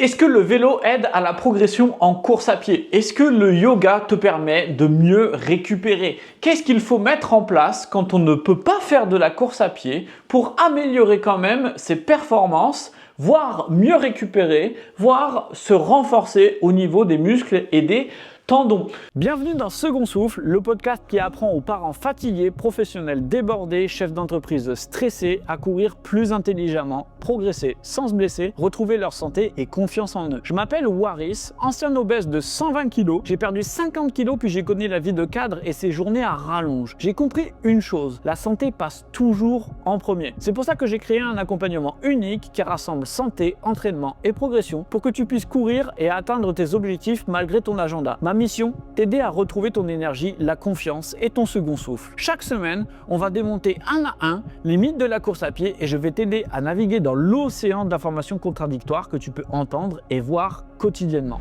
Est-ce que le vélo aide à la progression en course à pied? Est-ce que le yoga te permet de mieux récupérer? Qu'est-ce qu'il faut mettre en place quand on ne peut pas faire de la course à pied pour améliorer quand même ses performances, voire mieux récupérer, voire se renforcer au niveau des muscles et des tendons? Bienvenue dans Second Souffle, le podcast qui apprend aux parents fatigués, professionnels débordés, chefs d'entreprise stressés à courir plus intelligemment, progresser sans se blesser, retrouver leur santé et confiance en eux. Je m'appelle Waris, ancien obèse de 120 kg, j'ai perdu 50 kg puis j'ai connu la vie de cadre et ses journées à rallonge. J'ai compris une chose, la santé passe toujours en premier. C'est pour ça que j'ai créé un accompagnement unique qui rassemble santé, entraînement et progression pour que tu puisses courir et atteindre tes objectifs malgré ton agenda. Ma mission, t'aider à retrouver ton énergie, la confiance et ton second souffle. Chaque semaine, on va démonter un à un les mythes de la course à pied et je vais t'aider à naviguer dans l'océan d'informations contradictoires que tu peux entendre et voir quotidiennement.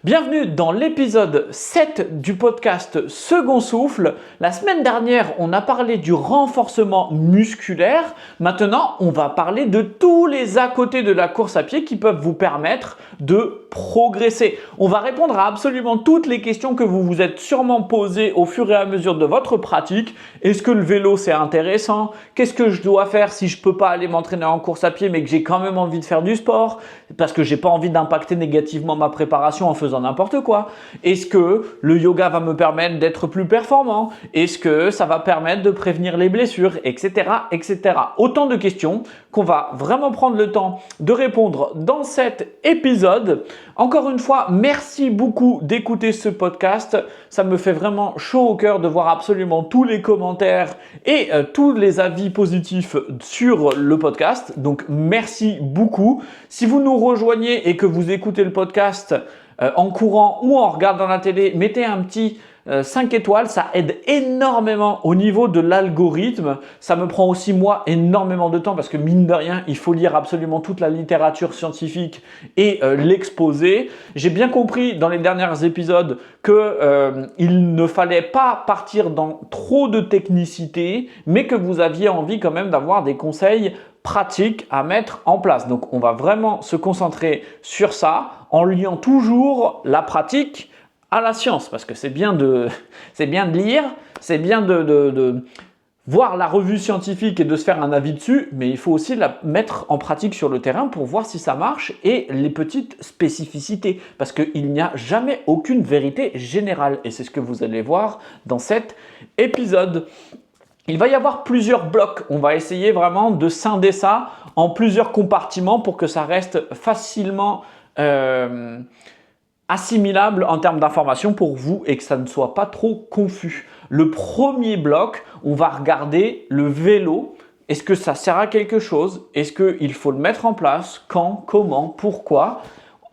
Bienvenue dans l'épisode 7 du podcast Second Souffle. La semaine dernière, on a parlé du renforcement musculaire. Maintenant, on va parler de tous les à côté de la course à pied qui peuvent vous permettre de progresser. On va répondre à absolument toutes les questions que vous vous êtes sûrement posées au fur et à mesure de votre pratique. Est-ce que le vélo c'est intéressant? Qu'est-ce que je dois faire si je ne peux pas aller m'entraîner en course à pied mais que j'ai quand même envie de faire du sport? Parce que j'ai pas envie d'impacter négativement ma préparation en faisant n'importe quoi. Est-ce que le yoga va me permettre d'être plus performant? Est-ce que ça va permettre de prévenir les blessures, etc., etc. Autant de questions qu'on va vraiment prendre le temps de répondre dans cet épisode. Encore une fois, merci beaucoup d'écouter ce podcast. Ça me fait vraiment chaud au cœur de voir absolument tous les commentaires et tous les avis positifs sur le podcast. Donc, merci beaucoup. Si vous nous rejoignez et que vous écoutez le podcast en courant ou en regardant la télé, mettez un petit 5 étoiles, ça aide énormément au niveau de l'algorithme. Ça me prend aussi moi énormément de temps parce que mine de rien, il faut lire absolument toute la littérature scientifique et l'exposer. J'ai bien compris dans les derniers épisodes que il ne fallait pas partir dans trop de technicité, mais que vous aviez envie quand même d'avoir des conseils pratiques à mettre en place. Donc, on va vraiment se concentrer sur ça en liant toujours la pratique à la science, parce que c'est bien de lire, c'est bien de voir la revue scientifique et de se faire un avis dessus, mais il faut aussi la mettre en pratique sur le terrain pour voir si ça marche et les petites spécificités, parce qu'il n'y a jamais aucune vérité générale et c'est ce que vous allez voir dans cet épisode. Il va y avoir plusieurs blocs. On va essayer vraiment de scinder ça en plusieurs compartiments pour que ça reste facilement assimilable en termes d'informations pour vous et que ça ne soit pas trop confus. Le premier bloc, on va regarder le vélo. Est-ce que ça sert à quelque chose? Est-ce qu'il faut le mettre en place? Quand? Comment? Pourquoi?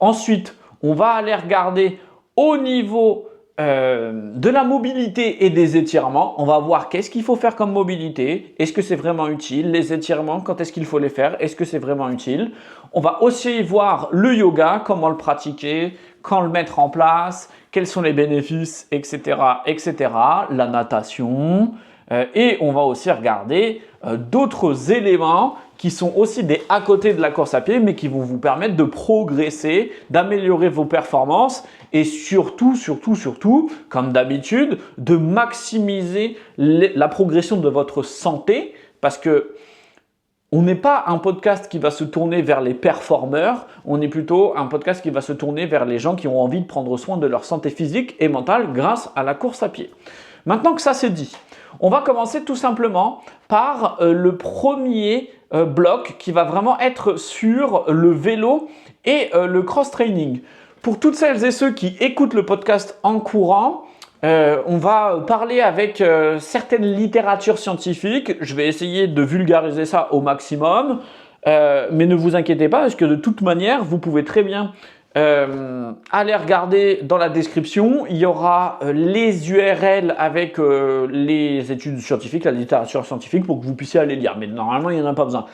Ensuite, on va aller regarder au niveau de la mobilité et des étirements. On va voir qu'est-ce qu'il faut faire comme mobilité. Est-ce que c'est vraiment utile? Les étirements, quand est-ce qu'il faut les faire? Est-ce que c'est vraiment utile? On va aussi voir le yoga, comment le pratiquer, quand le mettre en place, quels sont les bénéfices, etc., etc. La natation. Et on va aussi regarder d'autres éléments qui sont aussi des à côté de la course à pied, mais qui vont vous permettre de progresser, d'améliorer vos performances et surtout, comme d'habitude, de maximiser la progression de votre santé parce que on n'est pas un podcast qui va se tourner vers les performeurs, on est plutôt un podcast qui va se tourner vers les gens qui ont envie de prendre soin de leur santé physique et mentale grâce à la course à pied. Maintenant que ça c'est dit, on va commencer tout simplement par le premier bloc qui va vraiment être sur le vélo et le cross-training. Pour toutes celles et ceux qui écoutent le podcast en courant, on va parler avec certaines littératures scientifiques. Je vais essayer de vulgariser ça au maximum, mais ne vous inquiétez pas parce que de toute manière, vous pouvez très bien allez regarder dans la description, il y aura les URL avec les études scientifiques, la littérature scientifique pour que vous puissiez aller lire. Mais normalement, il n'y en a pas besoin.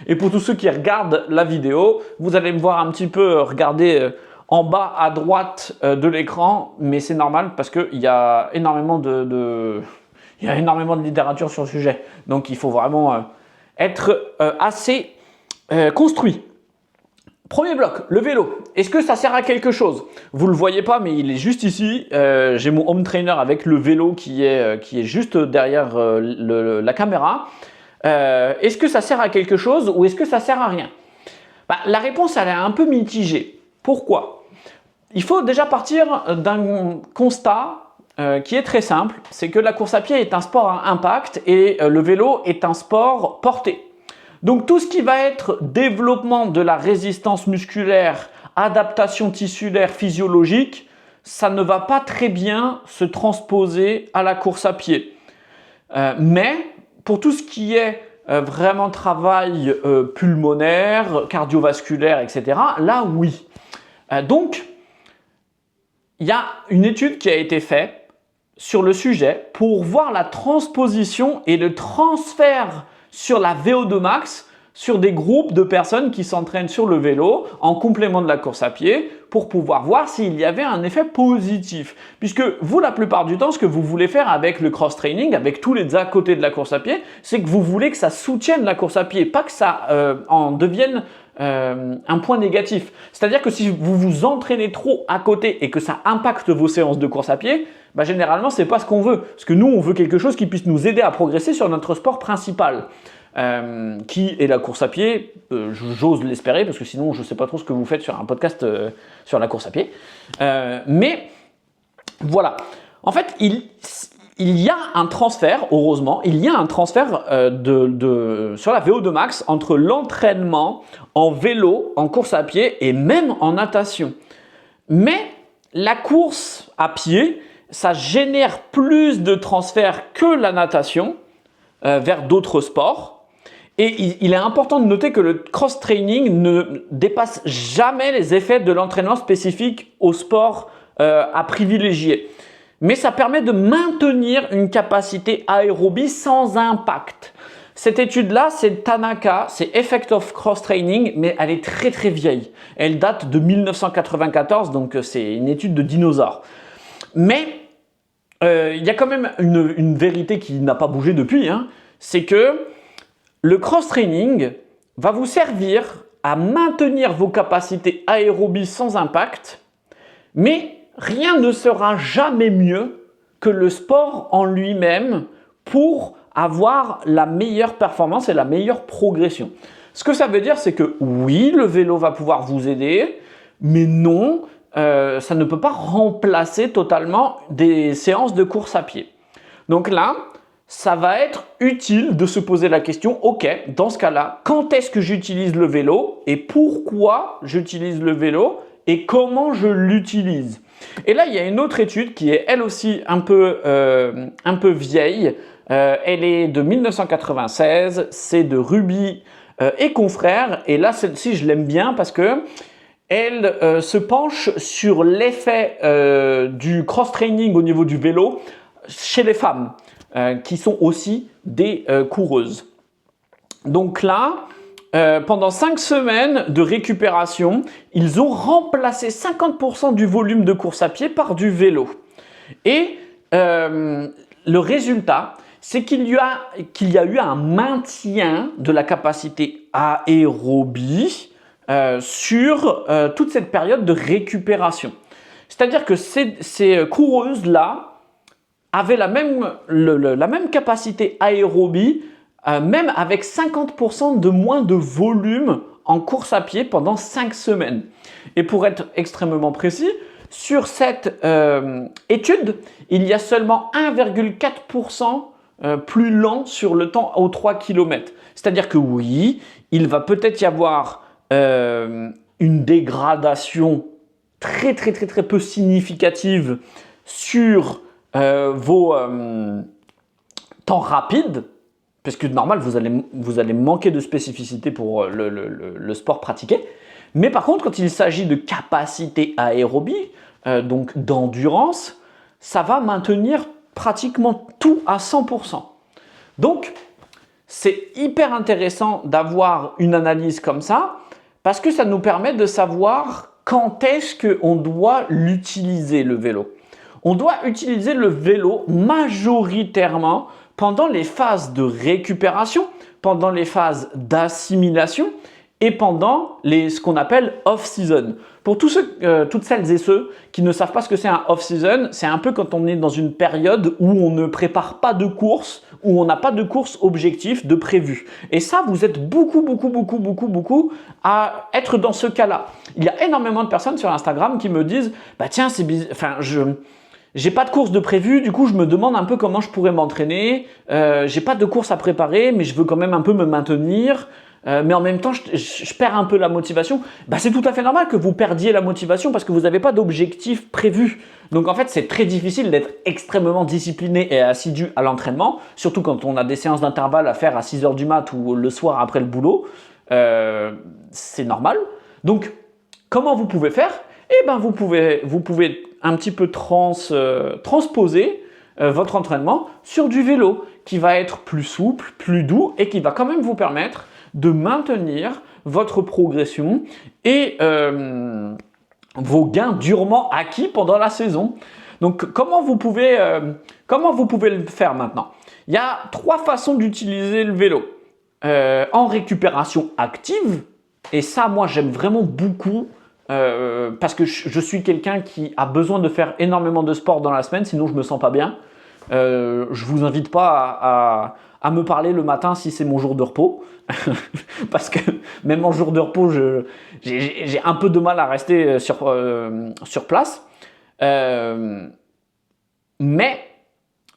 Et pour tous ceux qui regardent la vidéo, vous allez me voir un petit peu regarder en bas à droite de l'écran, mais c'est normal parce qu'il y a énormément de littérature sur le sujet. Donc, il faut vraiment être assez construit. Premier bloc, le vélo. Est-ce que ça sert à quelque chose? Vous ne le voyez pas, mais il est juste ici. J'ai mon home trainer avec le vélo qui est juste derrière la caméra. Est-ce que ça sert à quelque chose ou est-ce que ça sert à rien? La réponse, elle est un peu mitigée. Pourquoi? Il faut déjà partir d'un constat qui est très simple. C'est que la course à pied est un sport à impact et le vélo est un sport porté. Donc tout ce qui va être développement de la résistance musculaire, adaptation tissulaire, physiologique, ça ne va pas très bien se transposer à la course à pied. Mais pour tout ce qui est vraiment travail pulmonaire, cardiovasculaire, etc., là oui. Donc, il y a une étude qui a été faite sur le sujet pour voir la transposition et le transfert sur la VO2 max sur des groupes de personnes qui s'entraînent sur le vélo en complément de la course à pied pour pouvoir voir s'il y avait un effet positif. Puisque vous, la plupart du temps, ce que vous voulez faire avec le cross-training, avec tous les à côté de la course à pied, c'est que vous voulez que ça soutienne la course à pied, pas que ça en devienne un point négatif. C'est-à-dire que si vous vous entraînez trop à côté et que ça impacte vos séances de course à pied, généralement, c'est pas ce qu'on veut. Parce que nous, on veut quelque chose qui puisse nous aider à progresser sur notre sport principal. Qui est la course à pied, j'ose l'espérer, parce que sinon, je ne sais pas trop ce que vous faites sur un podcast sur la course à pied. Mais voilà. En fait, il y a un transfert, heureusement, il y a un transfert sur la VO2 max entre l'entraînement en vélo, en course à pied et même en natation. Mais la course à pied, ça génère plus de transferts que la natation vers d'autres sports. Et il est important de noter que le cross-training ne dépasse jamais les effets de l'entraînement spécifique au sport à privilégier. Mais ça permet de maintenir une capacité aérobie sans impact. Cette étude-là, c'est Tanaka, c'est Effect of Cross-Training, mais elle est très très vieille. Elle date de 1994, donc c'est une étude de dinosaures. Mais il y a quand même une vérité qui n'a pas bougé depuis, c'est que le cross-training va vous servir à maintenir vos capacités aérobie sans impact, mais rien ne sera jamais mieux que le sport en lui-même pour avoir la meilleure performance et la meilleure progression. Ce que ça veut dire, c'est que oui, le vélo va pouvoir vous aider, mais non, ça ne peut pas remplacer totalement des séances de course à pied. Donc là, ça va être utile de se poser la question, ok, dans ce cas-là, quand est-ce que j'utilise le vélo et pourquoi j'utilise le vélo et comment je l'utilise? Et là, il y a une autre étude qui est elle aussi un peu vieille. Elle est de 1996, c'est de Ruby et confrères. Et là, celle-ci, je l'aime bien parce que elle se penche sur l'effet du cross-training au niveau du vélo chez les femmes. Qui sont aussi des coureuses. Donc là, pendant 5 semaines de récupération, ils ont remplacé 50% du volume de course à pied par du vélo. Et le résultat, c'est qu'il y a eu un maintien de la capacité aérobie sur toute cette période de récupération. C'est-à-dire que ces coureuses-là avaient la même capacité aérobie, même avec 50% de moins de volume en course à pied pendant 5 semaines. Et pour être extrêmement précis, sur cette étude, il y a seulement 1,4% plus lent sur le temps aux 3 km. C'est-à-dire que oui, il va peut-être y avoir une dégradation très peu significative sur vos temps rapides, parce que normal, vous allez manquer de spécificité pour le sport pratiqué. Mais par contre, quand il s'agit de capacité aérobie, donc d'endurance, ça va maintenir pratiquement tout à 100%. Donc, c'est hyper intéressant d'avoir une analyse comme ça, parce que ça nous permet de savoir quand est-ce qu'on doit l'utiliser, le vélo. On doit utiliser le vélo majoritairement pendant les phases de récupération, pendant les phases d'assimilation et pendant ce qu'on appelle off-season. Pour toutes celles et ceux qui ne savent pas ce que c'est un off-season, c'est un peu quand on est dans une période où on ne prépare pas de course, où on n'a pas de course objectif de prévu. Et ça, vous êtes beaucoup à être dans ce cas-là. Il y a énormément de personnes sur Instagram qui me disent « Bah tiens, c'est bizarre, enfin, j'ai pas de course de prévu, du coup je me demande un peu comment je pourrais m'entraîner, j'ai pas de course à préparer, mais je veux quand même un peu me maintenir. Mais en même temps, je perds un peu la motivation. Bah, c'est tout à fait normal que vous perdiez la motivation parce que vous n'avez pas d'objectif prévu. Donc en fait, c'est très difficile d'être extrêmement discipliné et assidu à l'entraînement, surtout quand on a des séances d'intervalle à faire à 6 h du mat ou le soir après le boulot. C'est normal. Donc, comment vous pouvez faire? Eh ben, vous pouvez un petit peu transposer votre entraînement sur du vélo qui va être plus souple, plus doux et qui va quand même vous permettre de maintenir votre progression et vos gains durement acquis pendant la saison. Donc, comment vous pouvez le faire maintenant? Il y a 3 façons d'utiliser le vélo. En récupération active, et ça, moi, j'aime vraiment beaucoup parce que je suis quelqu'un qui a besoin de faire énormément de sport dans la semaine, sinon je me sens pas bien. Je vous invite pas à me parler le matin si c'est mon jour de repos, parce que même en jour de repos, j'ai un peu de mal à rester sur place. Mais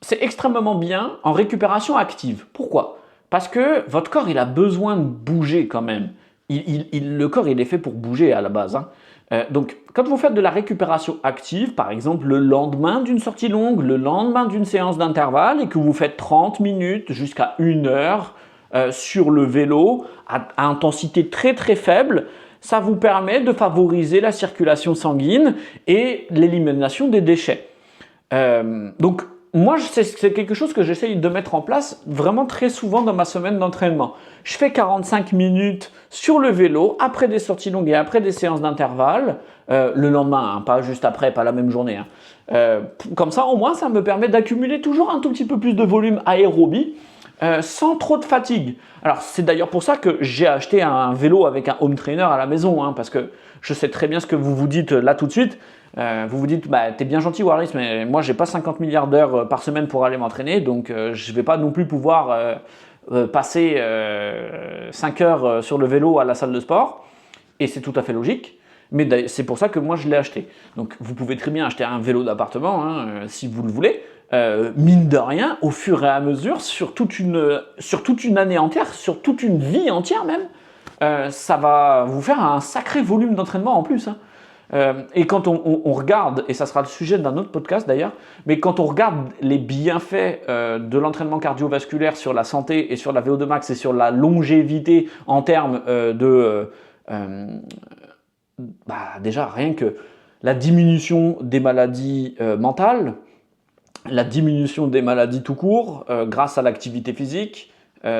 c'est extrêmement bien en récupération active. Pourquoi? Parce que votre corps, il a besoin de bouger quand même. Le corps, il est fait pour bouger à la base, hein. Donc, quand vous faites de la récupération active, par exemple le lendemain d'une sortie longue, le lendemain d'une séance d'intervalle, et que vous faites 30 minutes jusqu'à 1 heure sur le vélo à intensité très faible, ça vous permet de favoriser la circulation sanguine et l'élimination des déchets. Donc, moi, c'est quelque chose que j'essaye de mettre en place vraiment très souvent dans ma semaine d'entraînement. Je fais 45 minutes sur le vélo, après des sorties longues et après des séances d'intervalle, le lendemain, hein, pas juste après, pas la même journée. Hein. Comme ça, au moins, ça me permet d'accumuler toujours un tout petit peu plus de volume aérobie sans trop de fatigue. Alors, c'est d'ailleurs pour ça que j'ai acheté un vélo avec un home trainer à la maison, hein, parce que je sais très bien ce que vous vous dites là tout de suite. Vous vous dites, bah, t'es bien gentil Waris, mais moi j'ai pas 50 milliards d'heures par semaine pour aller m'entraîner, donc je vais pas non plus pouvoir passer 5 heures sur le vélo à la salle de sport, et c'est tout à fait logique, mais c'est pour ça que moi je l'ai acheté. Donc vous pouvez très bien acheter un vélo d'appartement hein, si vous le voulez, mine de rien, au fur et à mesure, sur toute une année entière, sur toute une vie entière même, ça va vous faire un sacré volume d'entraînement en plus, hein. Et quand on regarde, et ça sera le sujet d'un autre podcast d'ailleurs, mais quand on regarde les bienfaits de l'entraînement cardiovasculaire sur la santé et sur la VO2 max et sur la longévité en termes déjà rien que la diminution des maladies mentales, la diminution des maladies tout court grâce à l'activité physique,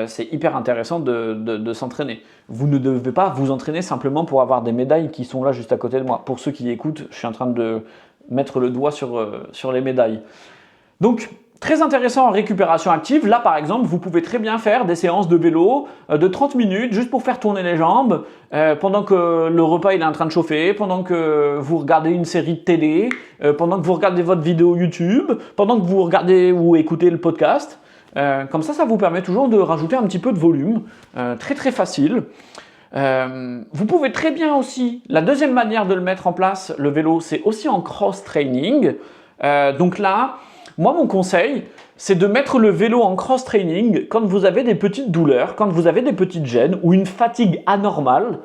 c'est hyper intéressant de s'entraîner. Vous ne devez pas vous entraîner simplement pour avoir des médailles qui sont là juste à côté de moi. Pour ceux qui écoutent, je suis en train de mettre le doigt sur les médailles. Donc, très intéressant en récupération active. Là, par exemple, vous pouvez très bien faire des séances de vélo de 30 minutes juste pour faire tourner les jambes pendant que le repas il est en train de chauffer, pendant que vous regardez une série de télé, pendant que vous regardez votre vidéo YouTube, pendant que vous regardez ou écoutez le podcast. Comme ça vous permet toujours de rajouter un petit peu de volume, très facile. Vous pouvez très bien aussi, la deuxième manière de le mettre en place, le vélo, c'est aussi en cross-training. Donc là, moi mon conseil, c'est de mettre le vélo en cross-training quand vous avez des petites douleurs, quand vous avez des petites gênes ou une fatigue anormale.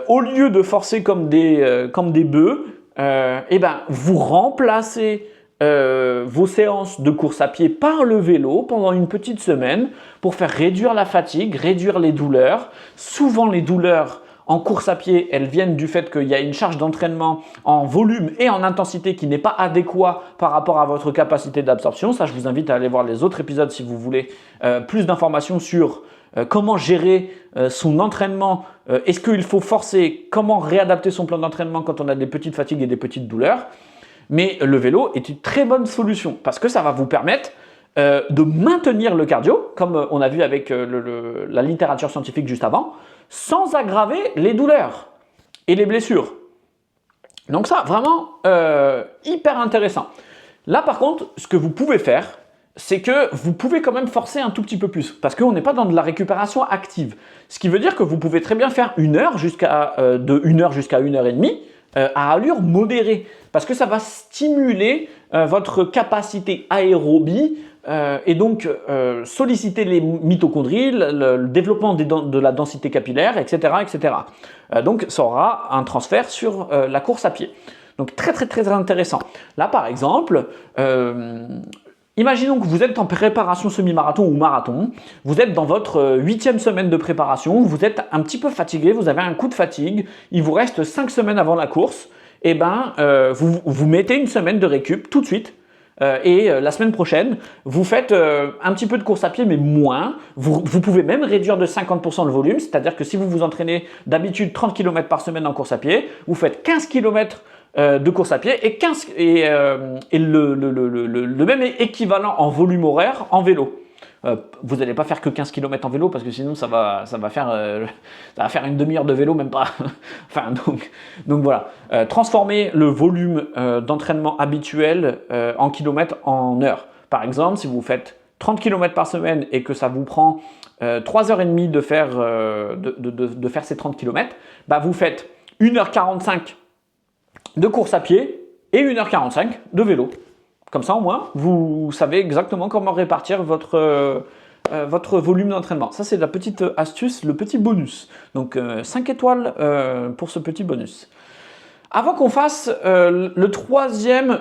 Au lieu de forcer comme des bœufs, vous remplacez vos séances de course à pied par le vélo pendant une petite semaine pour faire réduire la fatigue, réduire les douleurs. Souvent les douleurs en course à pied, elles viennent du fait qu'il y a une charge d'entraînement en volume et en intensité qui n'est pas adéquat par rapport à votre capacité d'absorption. Ça, je vous invite à aller voir les autres épisodes si vous voulez plus d'informations sur comment gérer son entraînement, est-ce qu'il faut forcer, comment réadapter son plan d'entraînement quand on a des petites fatigues et des petites douleurs. Mais le vélo est une très bonne solution parce que ça va vous permettre de maintenir le cardio, comme on a vu avec la littérature scientifique juste avant, sans aggraver les douleurs et les blessures. Donc ça, vraiment, hyper intéressant. Là, par contre, ce que vous pouvez faire, c'est que vous pouvez quand même forcer un tout petit peu plus, parce qu'on n'est pas dans de la récupération active. Ce qui veut dire que vous pouvez très bien faire de 1 heure jusqu'à 1 heure et demie à allure modérée, parce que ça va stimuler votre capacité aérobie et donc solliciter les mitochondries, le développement de la densité capillaire, etc. etc. Donc ça aura un transfert sur la course à pied. Donc très très très intéressant. Là par exemple, imaginons que vous êtes en préparation semi-marathon ou marathon, vous êtes dans votre 8e semaine de préparation, vous êtes un petit peu fatigué, vous avez un coup de fatigue, il vous reste 5 semaines avant la course, et vous mettez une semaine de récup tout de suite. La semaine prochaine, vous faites un petit peu de course à pied, mais moins. Vous pouvez même réduire de 50% le volume, c'est-à-dire que si vous vous entraînez d'habitude 30 km par semaine en course à pied, vous faites 15 km de course à pied et le même équivalent en volume horaire en vélo. Vous n'allez pas faire que 15 km en vélo parce que sinon ça va faire une demi-heure de vélo, même pas. Enfin, donc voilà. Transformer le volume d'entraînement habituel en kilomètres en heures. Par exemple, si vous faites 30 km par semaine et que ça vous prend 3h30 de faire ces 30 km, vous faites 1h45 de course à pied et 1h45 de vélo. Comme ça, au moins, vous savez exactement comment répartir votre volume d'entraînement. Ça, c'est la petite astuce, le petit bonus. Donc, 5 étoiles pour ce petit bonus. Avant qu'on fasse la troisième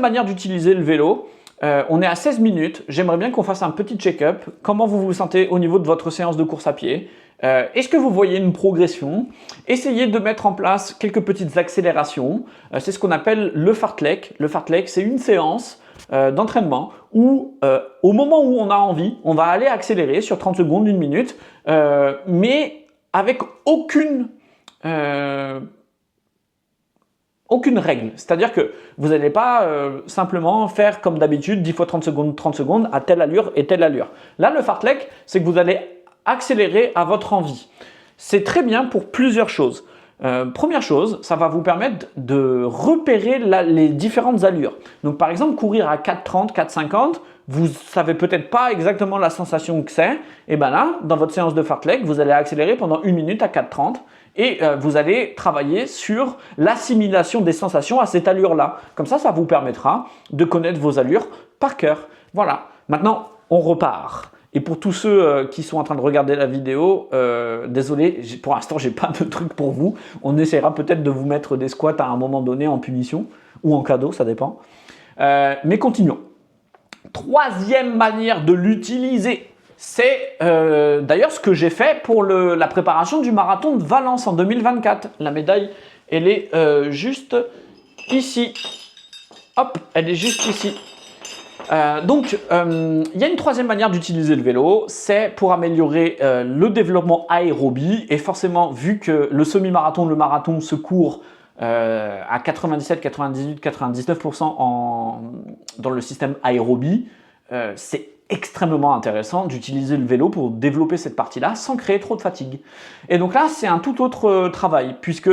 manière d'utiliser le vélo, on est à 16 minutes. J'aimerais bien qu'on fasse un petit check-up. Comment vous vous sentez au niveau de votre séance de course à pied ? Est-ce que vous voyez une progression? Essayez de mettre en place quelques petites accélérations. C'est ce qu'on appelle le fartlek. Le fartlek, c'est une séance d'entraînement où, au moment où on a envie, on va aller accélérer sur 30 secondes, 1 minute, mais avec aucune règle. C'est-à-dire que vous n'allez pas simplement faire comme d'habitude 10 fois 30 secondes à telle allure et telle allure. Là, le fartlek, c'est que vous allez accélérer à votre envie. C'est très bien pour plusieurs choses. Première chose, ça va vous permettre de repérer les différentes allures. Donc par exemple, courir à 4,30, 4,50, vous savez peut-être pas exactement la sensation que c'est. Et bien là, dans votre séance de fartlek, vous allez accélérer pendant 1 minute à 4,30 et vous allez travailler sur l'assimilation des sensations à cette allure-là. Comme ça vous permettra de connaître vos allures par cœur. Voilà. Maintenant, on repart. Et pour tous ceux qui sont en train de regarder la vidéo, désolé, pour l'instant, j'ai pas de truc pour vous. On essaiera peut-être de vous mettre des squats à un moment donné en punition ou en cadeau, ça dépend. Mais continuons. Troisième manière de l'utiliser, c'est d'ailleurs ce que j'ai fait pour la préparation du marathon de Valence en 2024. La médaille, elle est juste ici. Hop, elle est juste ici. Donc, il y a une troisième manière d'utiliser le vélo, c'est pour améliorer le développement aérobie. Et forcément, vu que le semi-marathon, le marathon se court à 97, 98, 99% dans le système aérobie, c'est extrêmement intéressant d'utiliser le vélo pour développer cette partie-là sans créer trop de fatigue. Et donc là, c'est un tout autre travail, puisque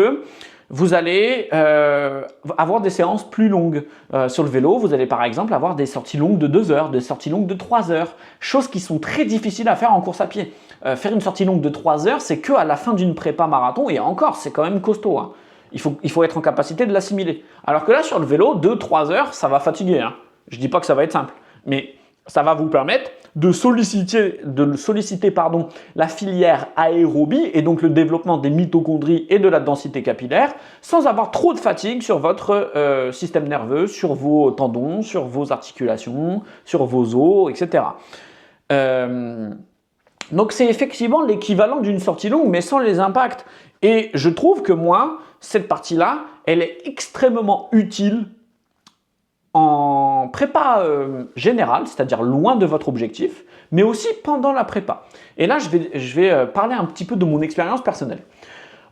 vous allez avoir des séances plus longues sur le vélo. Vous allez par exemple avoir des sorties longues de 2 heures, des sorties longues de 3 heures, choses qui sont très difficiles à faire en course à pied. Faire une sortie longue de 3 heures, c'est qu'à la fin d'une prépa marathon, et encore, c'est quand même costaud, hein. Il faut être en capacité de l'assimiler. Alors que là, sur le vélo, 2-3 heures, ça va fatiguer, hein. Je ne dis pas que ça va être simple, mais ça va vous permettre de solliciter la filière aérobie et donc le développement des mitochondries et de la densité capillaire sans avoir trop de fatigue sur votre système nerveux, sur vos tendons, sur vos articulations, sur vos os, etc. Donc c'est effectivement l'équivalent d'une sortie longue mais sans les impacts. Et je trouve que moi, cette partie-là, elle est extrêmement utile en prépa générale, c'est-à-dire loin de votre objectif, mais aussi pendant la prépa. Et là, je vais parler un petit peu de mon expérience personnelle.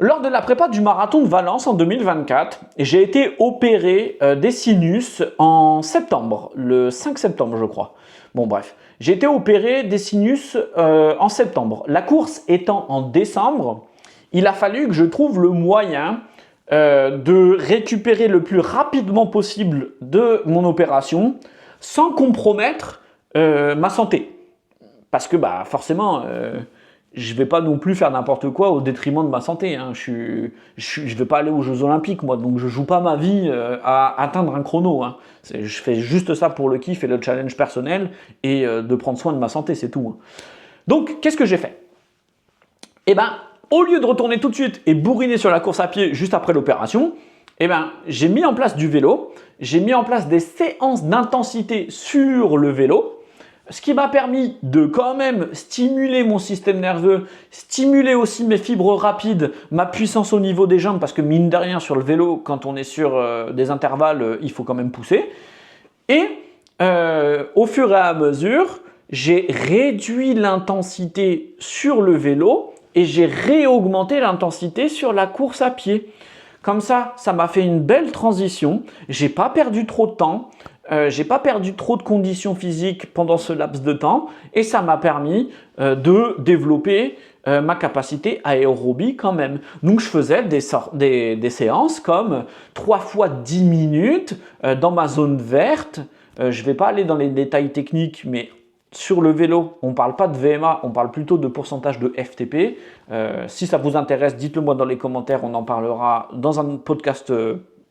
Lors de la prépa du marathon de Valence en 2024, j'ai été opéré des sinus en septembre, le 5 septembre je crois. Bon bref, j'ai été opéré des sinus en septembre. La course étant en décembre, il a fallu que je trouve le moyen de récupérer le plus rapidement possible de mon opération sans compromettre ma santé. Parce que forcément, je ne vais pas non plus faire n'importe quoi au détriment de ma santé. Hein. Je ne vais pas aller aux Jeux Olympiques, moi, donc je ne joue pas ma vie à atteindre un chrono. Hein. Je fais juste ça pour le kiff et le challenge personnel et de prendre soin de ma santé, c'est tout. Hein. Donc, qu'est-ce que j'ai fait? Eh bien, au lieu de retourner tout de suite et bourriner sur la course à pied juste après l'opération, eh ben, j'ai mis en place du vélo, j'ai mis en place des séances d'intensité sur le vélo, ce qui m'a permis de quand même stimuler mon système nerveux, stimuler aussi mes fibres rapides, ma puissance au niveau des jambes, parce que mine de rien sur le vélo, quand on est sur des intervalles, il faut quand même pousser. Et au fur et à mesure, j'ai réduit l'intensité sur le vélo et j'ai réaugmenté l'intensité sur la course à pied. Comme ça m'a fait une belle transition. J'ai pas perdu trop de temps. J'ai pas perdu trop de conditions physiques pendant ce laps de temps et ça m'a permis de développer ma capacité aérobie quand même. Donc je faisais des séances comme 3 fois 10 minutes dans ma zone verte. Je vais pas aller dans les détails techniques, mais sur le vélo, on ne parle pas de VMA, on parle plutôt de pourcentage de FTP. Si ça vous intéresse, dites-le moi dans les commentaires, on en parlera dans un podcast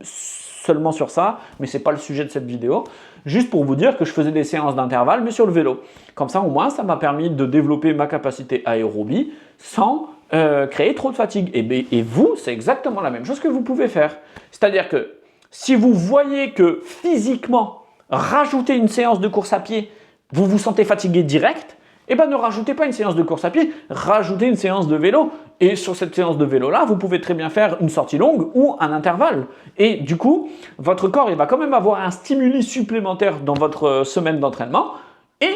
seulement sur ça, mais ce n'est pas le sujet de cette vidéo. Juste pour vous dire que je faisais des séances d'intervalle, mais sur le vélo. Comme ça, au moins, ça m'a permis de développer ma capacité aérobie sans créer trop de fatigue. Et vous, c'est exactement la même chose que vous pouvez faire. C'est-à-dire que si vous voyez que physiquement, rajouter une séance de course à pied, vous vous sentez fatigué direct, eh bien ne rajoutez pas une séance de course à pied, rajoutez une séance de vélo. Et sur cette séance de vélo-là, vous pouvez très bien faire une sortie longue ou un intervalle. Et du coup, votre corps il va quand même avoir un stimuli supplémentaire dans votre semaine d'entraînement et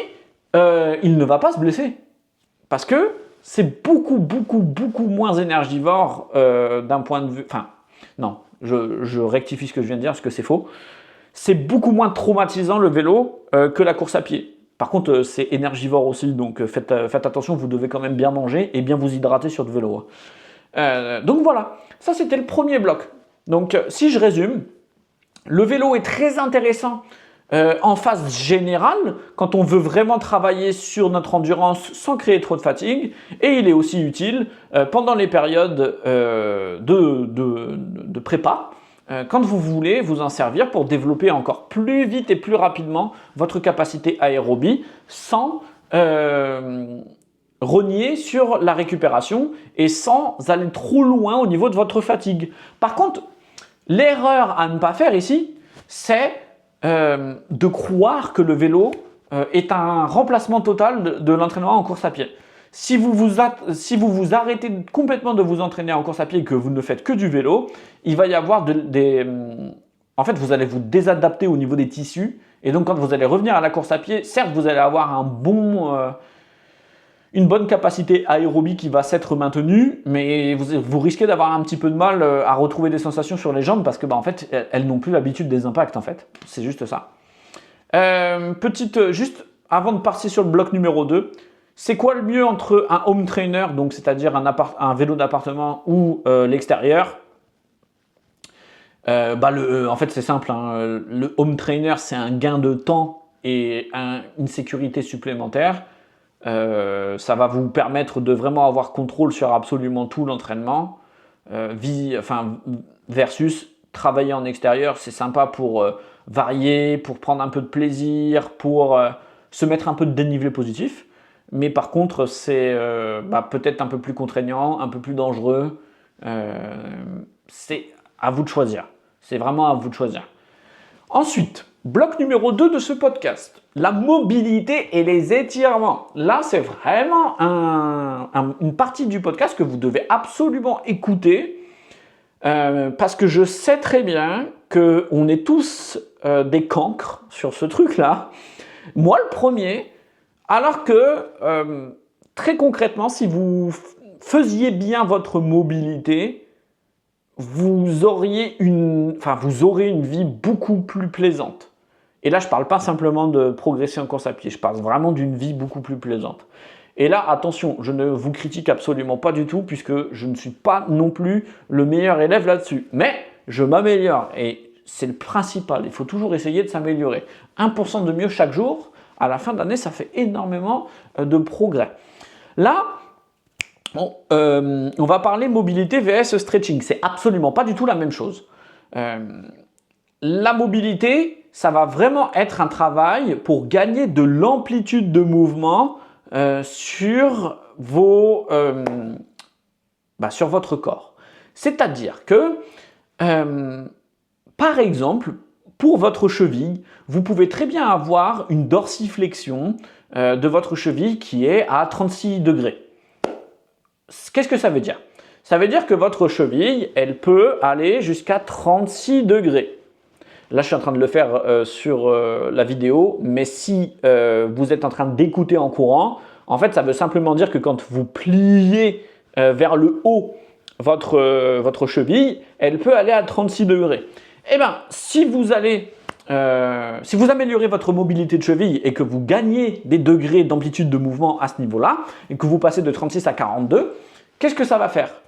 il ne va pas se blesser. Parce que c'est beaucoup moins énergivore d'un point de vue... Enfin, non, je rectifie ce que je viens de dire parce que c'est faux. C'est beaucoup moins traumatisant le vélo que la course à pied. Par contre, c'est énergivore aussi, donc faites attention, vous devez quand même bien manger et bien vous hydrater sur le vélo. Donc voilà, ça c'était le premier bloc. Donc si je résume, le vélo est très intéressant en phase générale, quand on veut vraiment travailler sur notre endurance sans créer trop de fatigue, et il est aussi utile pendant les périodes de prépa, quand vous voulez vous en servir pour développer encore plus vite et plus rapidement votre capacité aérobie sans renier sur la récupération et sans aller trop loin au niveau de votre fatigue. Par contre, l'erreur à ne pas faire ici, c'est de croire que le vélo est un remplacement total de l'entraînement en course à pied. Si vous vous arrêtez complètement de vous entraîner en course à pied et que vous ne faites que du vélo, il va y avoir en fait, vous allez vous désadapter au niveau des tissus. Et donc, quand vous allez revenir à la course à pied, certes, vous allez avoir une bonne capacité aérobie qui va s'être maintenue, mais vous risquez d'avoir un petit peu de mal à retrouver des sensations sur les jambes parce que, en fait, elles n'ont plus l'habitude des impacts, en fait. C'est juste ça. Juste avant de passer sur le bloc numéro 2, c'est quoi le mieux entre un home trainer, donc c'est-à-dire un vélo d'appartement ou l'extérieur? En fait, c'est simple. Hein. Le home trainer, c'est un gain de temps et une sécurité supplémentaire. Ça va vous permettre de vraiment avoir contrôle sur absolument tout l'entraînement. Versus travailler en extérieur, c'est sympa pour varier, pour prendre un peu de plaisir, pour se mettre un peu de dénivelé positif. Mais par contre, c'est peut-être un peu plus contraignant, un peu plus dangereux. C'est à vous de choisir. C'est vraiment à vous de choisir. Ensuite, bloc numéro 2 de ce podcast, la mobilité et les étirements. Là, c'est vraiment une partie du podcast que vous devez absolument écouter parce que je sais très bien qu'on est tous des cancres sur ce truc-là. Moi, le premier, alors que très concrètement, si vous faisiez bien votre mobilité, vous aurez une vie beaucoup plus plaisante. Et là, je ne parle pas simplement de progresser en course à pied, je parle vraiment d'une vie beaucoup plus plaisante. Et là, attention, je ne vous critique absolument pas du tout puisque je ne suis pas non plus le meilleur élève là-dessus. Mais je m'améliore et c'est le principal. Il faut toujours essayer de s'améliorer. 1% de mieux chaque jour, à la fin de l'année, ça fait énormément de progrès. Là, on va parler mobilité vs stretching. C'est absolument pas du tout la même chose. La mobilité, ça va vraiment être un travail pour gagner de l'amplitude de mouvement sur votre corps. C'est-à-dire que, par exemple, pour votre cheville, vous pouvez très bien avoir une dorsiflexion de votre cheville qui est à 36 degrés. Qu'est-ce que ça veut dire? Ça veut dire que votre cheville, elle peut aller jusqu'à 36 degrés. Là, je suis en train de le faire sur la vidéo, mais si vous êtes en train d'écouter en courant, en fait, ça veut simplement dire que quand vous pliez vers le haut votre cheville, elle peut aller à 36 degrés. Eh bien, si vous améliorez votre mobilité de cheville et que vous gagnez des degrés d'amplitude de mouvement à ce niveau-là, et que vous passez de 36 à 42, qu'est-ce que ça va faire?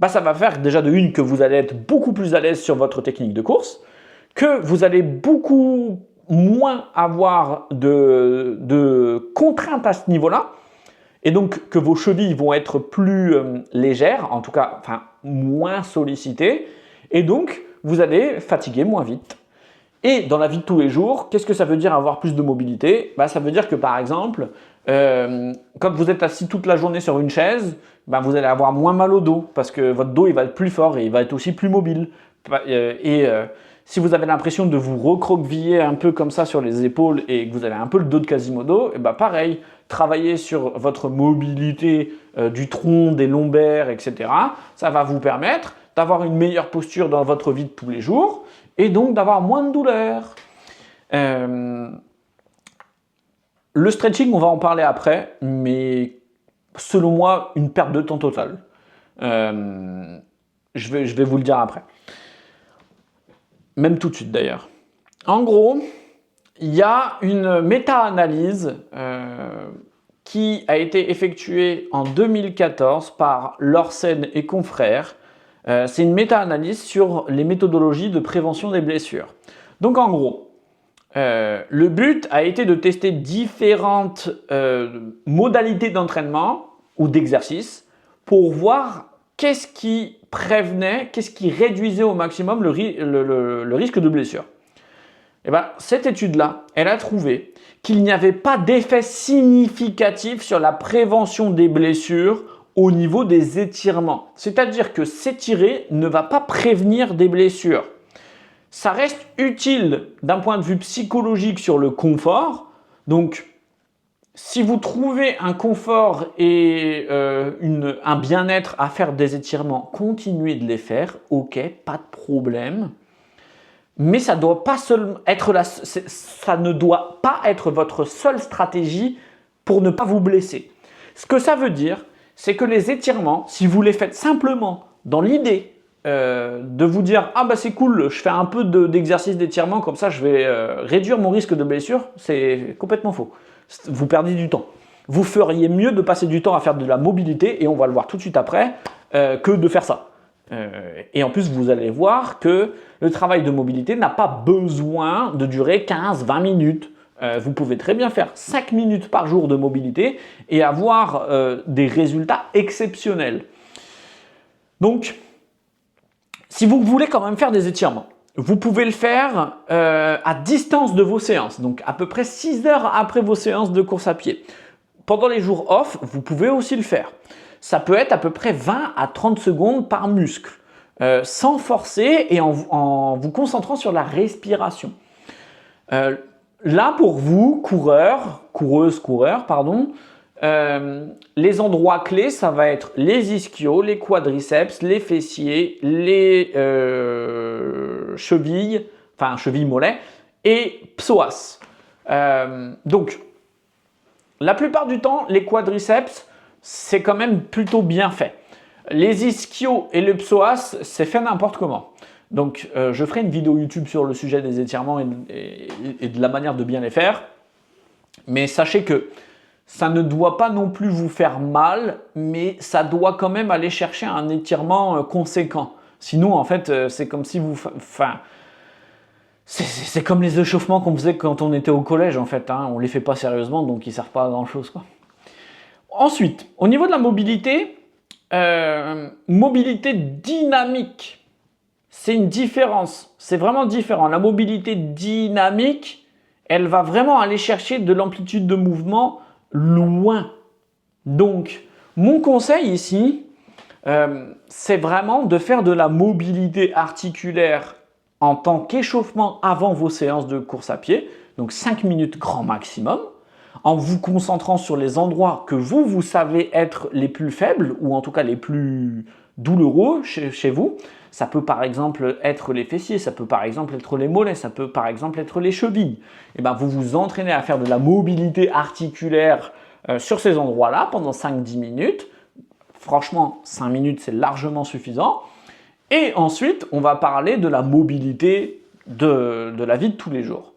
Ça va faire déjà de une que vous allez être beaucoup plus à l'aise sur votre technique de course, que vous allez beaucoup moins avoir de contraintes à ce niveau-là, et donc que vos chevilles vont être plus légères, en tout cas moins sollicitées, et donc vous allez fatiguer moins vite. Et dans la vie de tous les jours, qu'est-ce que ça veut dire avoir plus de mobilité? Ça veut dire que par exemple, quand vous êtes assis toute la journée sur une chaise, vous allez avoir moins mal au dos parce que votre dos il va être plus fort et il va être aussi plus mobile. Si vous avez l'impression de vous recroqueviller un peu comme ça sur les épaules et que vous avez un peu le dos de Quasimodo, pareil, travailler sur votre mobilité du tronc, des lombaires, etc. Ça va vous permettre d'avoir une meilleure posture dans votre vie de tous les jours et donc d'avoir moins de douleur. Le stretching, on va en parler après, mais selon moi, une perte de temps totale. Je vais vous le dire après. Même tout de suite d'ailleurs. En gros, il y a une méta-analyse qui a été effectuée en 2014 par Lorsen et confrères. C'est une méta-analyse sur les méthodologies de prévention des blessures. Donc en gros, le but a été de tester différentes modalités d'entraînement ou d'exercice pour voir qu'est-ce qui prévenait, qu'est-ce qui réduisait au maximum le risque de blessure. Cette étude-là, elle a trouvé qu'il n'y avait pas d'effet significatif sur la prévention des blessures au niveau des étirements. C'est-à-dire que s'étirer ne va pas prévenir des blessures. Ça reste utile d'un point de vue psychologique sur le confort. Donc, si vous trouvez un confort et un bien-être à faire des étirements, continuez de les faire, ok, pas de problème. Mais ça ne doit pas être votre seule stratégie pour ne pas vous blesser. Ce que ça veut dire, c'est que les étirements, si vous les faites simplement dans l'idée de vous dire « Ah c'est cool, je fais un peu d'exercice d'étirement, comme ça je vais réduire mon risque de blessure », c'est complètement faux. Vous perdez du temps. Vous feriez mieux de passer du temps à faire de la mobilité, et on va le voir tout de suite après, que de faire ça. Et en plus, vous allez voir que le travail de mobilité n'a pas besoin de durer 15-20 minutes. Vous pouvez très bien faire 5 minutes par jour de mobilité et avoir des résultats exceptionnels. Donc, si vous voulez quand même faire des étirements, vous pouvez le faire à distance de vos séances, donc à peu près 6 heures après vos séances de course à pied. Pendant les jours off, vous pouvez aussi le faire. Ça peut être à peu près 20 à 30 secondes par muscle, sans forcer et en vous concentrant sur la respiration. Là, pour vous, coureuses, coureurs, les endroits clés, ça va être les ischios, les quadriceps, les fessiers, les chevilles mollets et psoas. Donc, la plupart du temps, les quadriceps, c'est quand même plutôt bien fait. Les ischios et le psoas, c'est fait n'importe comment. Donc, je ferai une vidéo YouTube sur le sujet des étirements et de la manière de bien les faire. Mais sachez que ça ne doit pas non plus vous faire mal, mais ça doit quand même aller chercher un étirement conséquent. Sinon, en fait, c'est comme si vous... Enfin, c'est comme les échauffements qu'on faisait quand on était au collège, en fait. Hein. On ne les fait pas sérieusement, donc ils ne servent pas à grand-chose, quoi. Ensuite, au niveau de la mobilité, mobilité dynamique, c'est une différence. C'est vraiment différent. La mobilité dynamique, elle va vraiment aller chercher de l'amplitude de mouvement loin. Donc, mon conseil ici, c'est vraiment de faire de la mobilité articulaire en tant qu'échauffement avant vos séances de course à pied, donc 5 minutes grand maximum, en vous concentrant sur les endroits que vous savez être les plus faibles, ou en tout cas les plus douloureux chez vous. Ça peut par exemple être les fessiers, ça peut par exemple être les mollets, ça peut par exemple être les chevilles. Et bien vous vous entraînez à faire de la mobilité articulaire sur ces endroits-là pendant 5-10 minutes. Franchement, 5 minutes, c'est largement suffisant. Et ensuite, on va parler de la mobilité de la vie de tous les jours.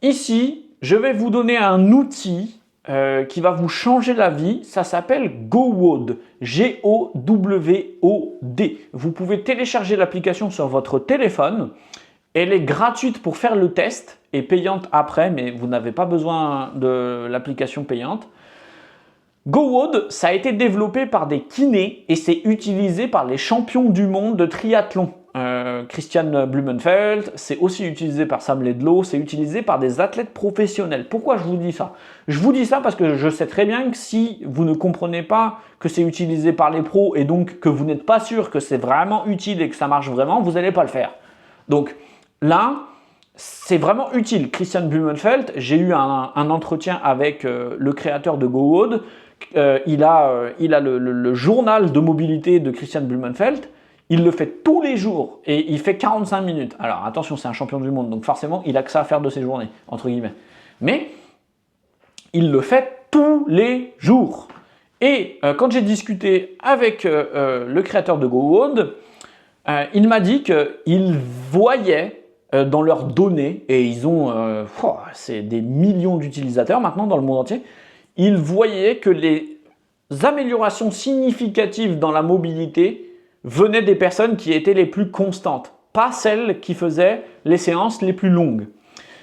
Ici, je vais vous donner un outil qui va vous changer la vie. Ça s'appelle GoWOD. G-O-W-O-D. Vous pouvez télécharger l'application sur votre téléphone. Elle est gratuite pour faire le test et payante après, mais vous n'avez pas besoin de l'application payante. GoWOD, ça a été développé par des kinés et c'est utilisé par les champions du monde de triathlon. Christian Blumenfeld, c'est aussi utilisé par Sam Laidlow, c'est utilisé par des athlètes professionnels. Pourquoi je vous dis ça? Je vous dis ça parce que je sais très bien que si vous ne comprenez pas que c'est utilisé par les pros et donc que vous n'êtes pas sûr que c'est vraiment utile et que ça marche vraiment, vous n'allez pas le faire. Donc là, c'est vraiment utile. Christian Blumenfeld, j'ai eu un entretien avec le créateur de GoWOD. Il a le journal de mobilité de Christian Blumenfeld. Il le fait tous les jours et il fait 45 minutes. Alors attention, c'est un champion du monde, donc forcément, il a que ça à faire de ses journées, entre guillemets. Mais il le fait tous les jours. Et quand j'ai discuté avec le créateur de GoWOD, il m'a dit qu'il voyait dans leurs données, et ils ont c'est des millions d'utilisateurs maintenant dans le monde entier, il voyait que les améliorations significatives dans la mobilité venaient des personnes qui étaient les plus constantes, pas celles qui faisaient les séances les plus longues.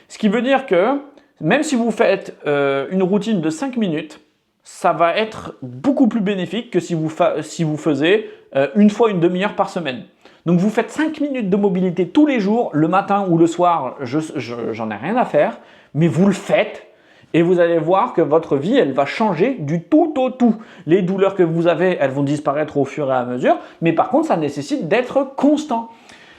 Ce qui veut dire que même si vous faites une routine de 5 minutes, ça va être beaucoup plus bénéfique que si vous faisiez une fois une demi-heure par semaine. Donc vous faites 5 minutes de mobilité tous les jours, le matin ou le soir, j'en ai rien à faire, mais vous le faites. Et vous allez voir que votre vie, elle va changer du tout au tout. Les douleurs que vous avez, elles vont disparaître au fur et à mesure. Mais par contre, ça nécessite d'être constant.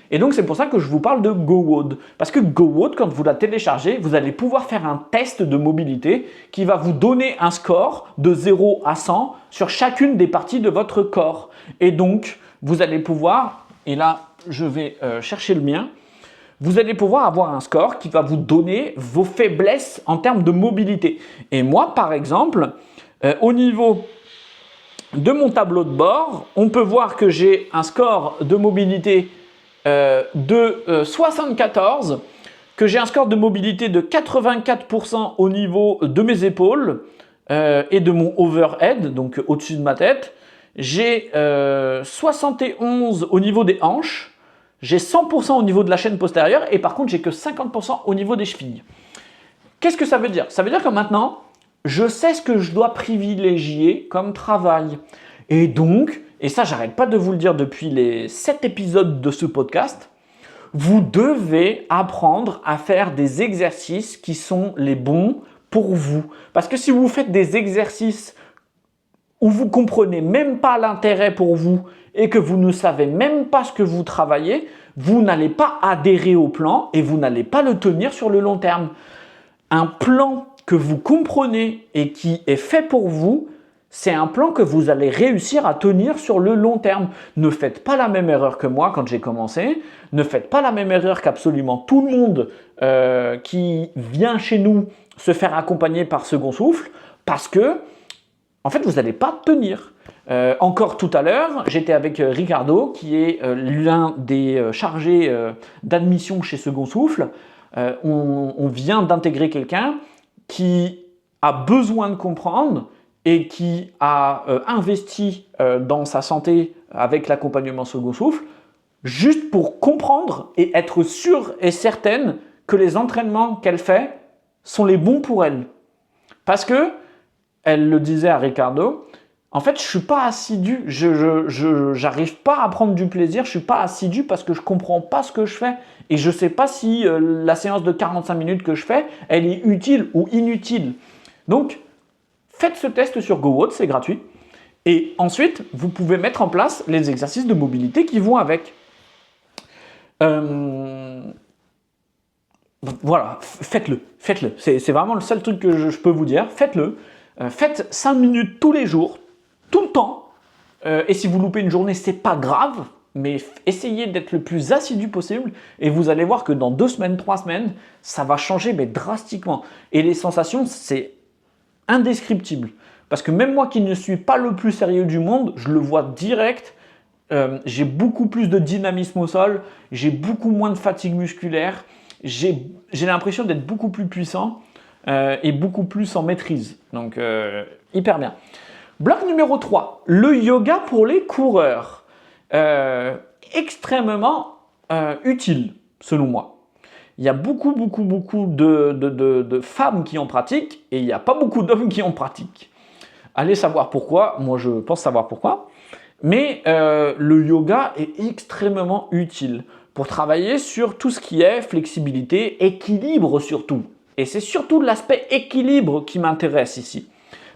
Et donc, c'est pour ça que je vous parle de GoWOD. Parce que GoWOD, quand vous la téléchargez, vous allez pouvoir faire un test de mobilité qui va vous donner un score de 0 à 100 sur chacune des parties de votre corps. Et donc, vous allez pouvoir, et là, je vais chercher le mien, vous allez pouvoir avoir un score qui va vous donner vos faiblesses en termes de mobilité. Et moi, par exemple, au niveau de mon tableau de bord, on peut voir que j'ai un score de mobilité de 74, que j'ai un score de mobilité de 84% au niveau de mes épaules et de mon overhead, donc au-dessus de ma tête. J'ai 71 au niveau des hanches. J'ai 100% au niveau de la chaîne postérieure et par contre, j'ai que 50% au niveau des chevilles. Qu'est-ce que ça veut dire? Ça veut dire que maintenant, je sais ce que je dois privilégier comme travail. Et donc, et ça, j'arrête pas de vous le dire depuis les 7 épisodes de ce podcast, vous devez apprendre à faire des exercices qui sont les bons pour vous. Parce que si vous faites des exercices où vous comprenez même pas l'intérêt pour vous et que vous ne savez même pas ce que vous travaillez, vous n'allez pas adhérer au plan et vous n'allez pas le tenir sur le long terme. Un plan que vous comprenez et qui est fait pour vous, c'est un plan que vous allez réussir à tenir sur le long terme. Ne faites pas la même erreur que moi quand j'ai commencé. Ne faites pas la même erreur qu'absolument tout le monde qui vient chez nous se faire accompagner par Second Souffle parce que en fait, vous n'allez pas tenir. Encore tout à l'heure, j'étais avec Ricardo, qui est l'un des chargés d'admission chez Second Souffle. On vient d'intégrer quelqu'un qui a besoin de comprendre et qui a investi dans sa santé avec l'accompagnement Second Souffle, juste pour comprendre et être sûre et certaine que les entraînements qu'elle fait sont les bons pour elle. Parce que, elle le disait à Ricardo, en fait, je suis pas assidu, j'arrive pas à prendre du plaisir, je suis pas assidu parce que je comprends pas ce que je fais et je sais pas si la séance de 45 minutes que je fais, elle est utile ou inutile. Donc, faites ce test sur GoWods, c'est gratuit. Et ensuite, vous pouvez mettre en place les exercices de mobilité qui vont avec. Voilà, faites-le. C'est vraiment le seul truc que je peux vous dire. Faites-le. Faites 5 minutes tous les jours, tout le temps. Et si vous loupez une journée, c'est pas grave. Mais essayez d'être le plus assidu possible et vous allez voir que dans 2 semaines, 3 semaines, ça va changer mais drastiquement. Et les sensations, c'est indescriptible. Parce que même moi qui ne suis pas le plus sérieux du monde, je le vois direct. J'ai beaucoup plus de dynamisme au sol, j'ai beaucoup moins de fatigue musculaire, j'ai l'impression d'être beaucoup plus puissant et beaucoup plus en maîtrise. Donc, hyper bien. Bloc numéro 3, le yoga pour les coureurs. Extrêmement utile, selon moi. Il y a beaucoup de femmes qui en pratiquent et il n'y a pas beaucoup d'hommes qui en pratiquent. Allez savoir pourquoi, moi je pense savoir pourquoi. Mais le yoga est extrêmement utile pour travailler sur tout ce qui est flexibilité, équilibre surtout. Et c'est surtout l'aspect équilibre qui m'intéresse ici.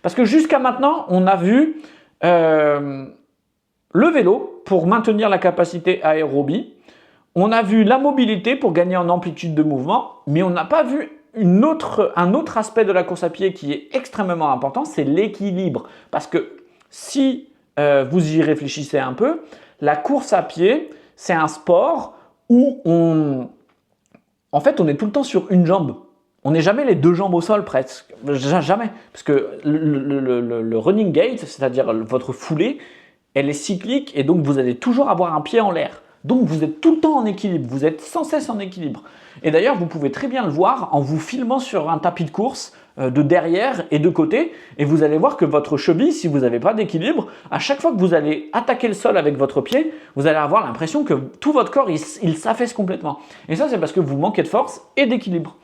Parce que jusqu'à maintenant, on a vu le vélo pour maintenir la capacité aérobie. On a vu la mobilité pour gagner en amplitude de mouvement, mais on n'a pas vu un autre aspect de la course à pied qui est extrêmement important, c'est l'équilibre. Parce que si vous y réfléchissez un peu, la course à pied, c'est un sport où en fait, on est tout le temps sur une jambe. On n'est jamais les 2 jambes au sol presque, jamais. Parce que le running gait, c'est-à-dire votre foulée, elle est cyclique et donc vous allez toujours avoir un pied en l'air. Donc vous êtes tout le temps en équilibre, vous êtes sans cesse en équilibre. Et d'ailleurs, vous pouvez très bien le voir en vous filmant sur un tapis de course de derrière et de côté, et vous allez voir que votre cheville, si vous n'avez pas d'équilibre, à chaque fois que vous allez attaquer le sol avec votre pied, vous allez avoir l'impression que tout votre corps, il s'affaisse complètement. Et ça, c'est parce que vous manquez de force et d'équilibre.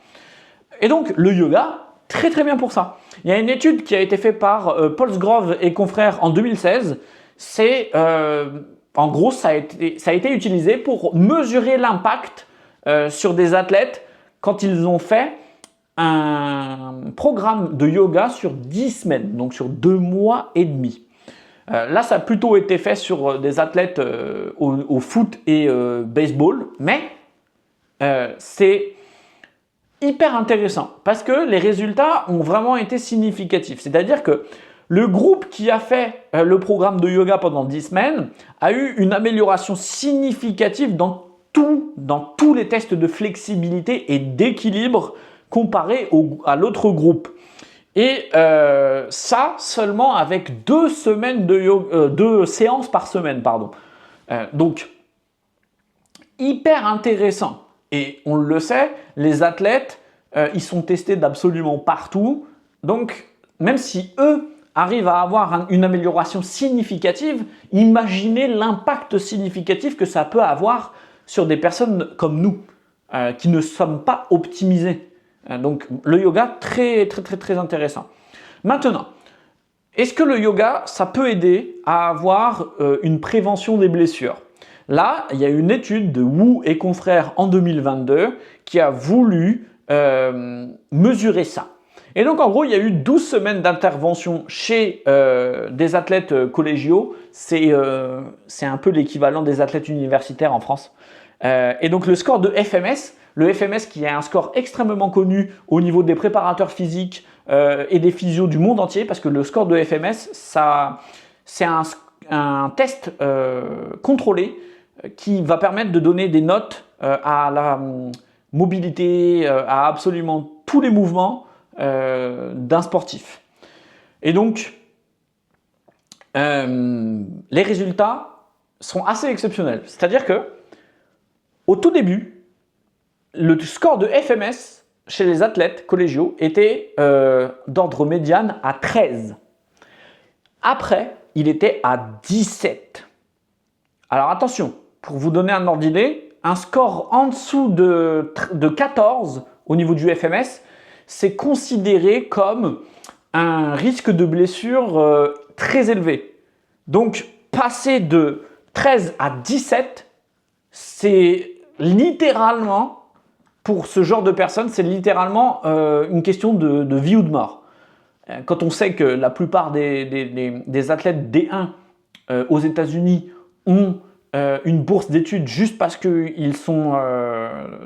Et donc, le yoga, très très bien pour ça. Il y a une étude qui a été faite par Paul Sgrove et confrères en 2016. En gros, ça a été utilisé pour mesurer l'impact sur des athlètes quand ils ont fait un programme de yoga sur 10 semaines, donc sur 2 mois et demi. Là, ça a plutôt été fait sur des athlètes au foot et baseball, mais c'est hyper intéressant parce que les résultats ont vraiment été significatifs. C'est-à-dire que le groupe qui a fait le programme de yoga pendant 10 semaines a eu une amélioration significative dans tous les tests de flexibilité et d'équilibre comparé à l'autre groupe. Et ça seulement avec 2 séances par semaine. Donc, hyper intéressant. Et on le sait, les athlètes, ils sont testés d'absolument partout. Donc, même si eux arrivent à avoir une amélioration significative, imaginez l'impact significatif que ça peut avoir sur des personnes comme nous, qui ne sommes pas optimisés. Donc, le yoga, très intéressant. Maintenant, est-ce que le yoga, ça peut aider à avoir une prévention des blessures ? Là, il y a une étude de Wu et confrères en 2022 qui a voulu mesurer ça. Et donc, en gros, il y a eu 12 semaines d'intervention chez des athlètes collégiaux. C'est un peu l'équivalent des athlètes universitaires en France. Et donc, le score de FMS, le FMS qui est un score extrêmement connu au niveau des préparateurs physiques et des physios du monde entier, parce que le score de FMS, c'est un test contrôlé qui va permettre de donner des notes à la mobilité, à absolument tous les mouvements d'un sportif. Et donc, les résultats sont assez exceptionnels. C'est-à-dire que au tout début, le score de FMS chez les athlètes collégiaux était d'ordre médiane à 13. Après, il était à 17. Alors attention, pour vous donner un ordre d'idée, un score en dessous de 14 au niveau du FMS, c'est considéré comme un risque de blessure très élevé. Donc, passer de 13 à 17, c'est littéralement, pour ce genre de personnes, c'est littéralement une question de vie ou de mort. Quand on sait que la plupart des athlètes D1 aux États-Unis ont une bourse d'études juste parce qu'ils sont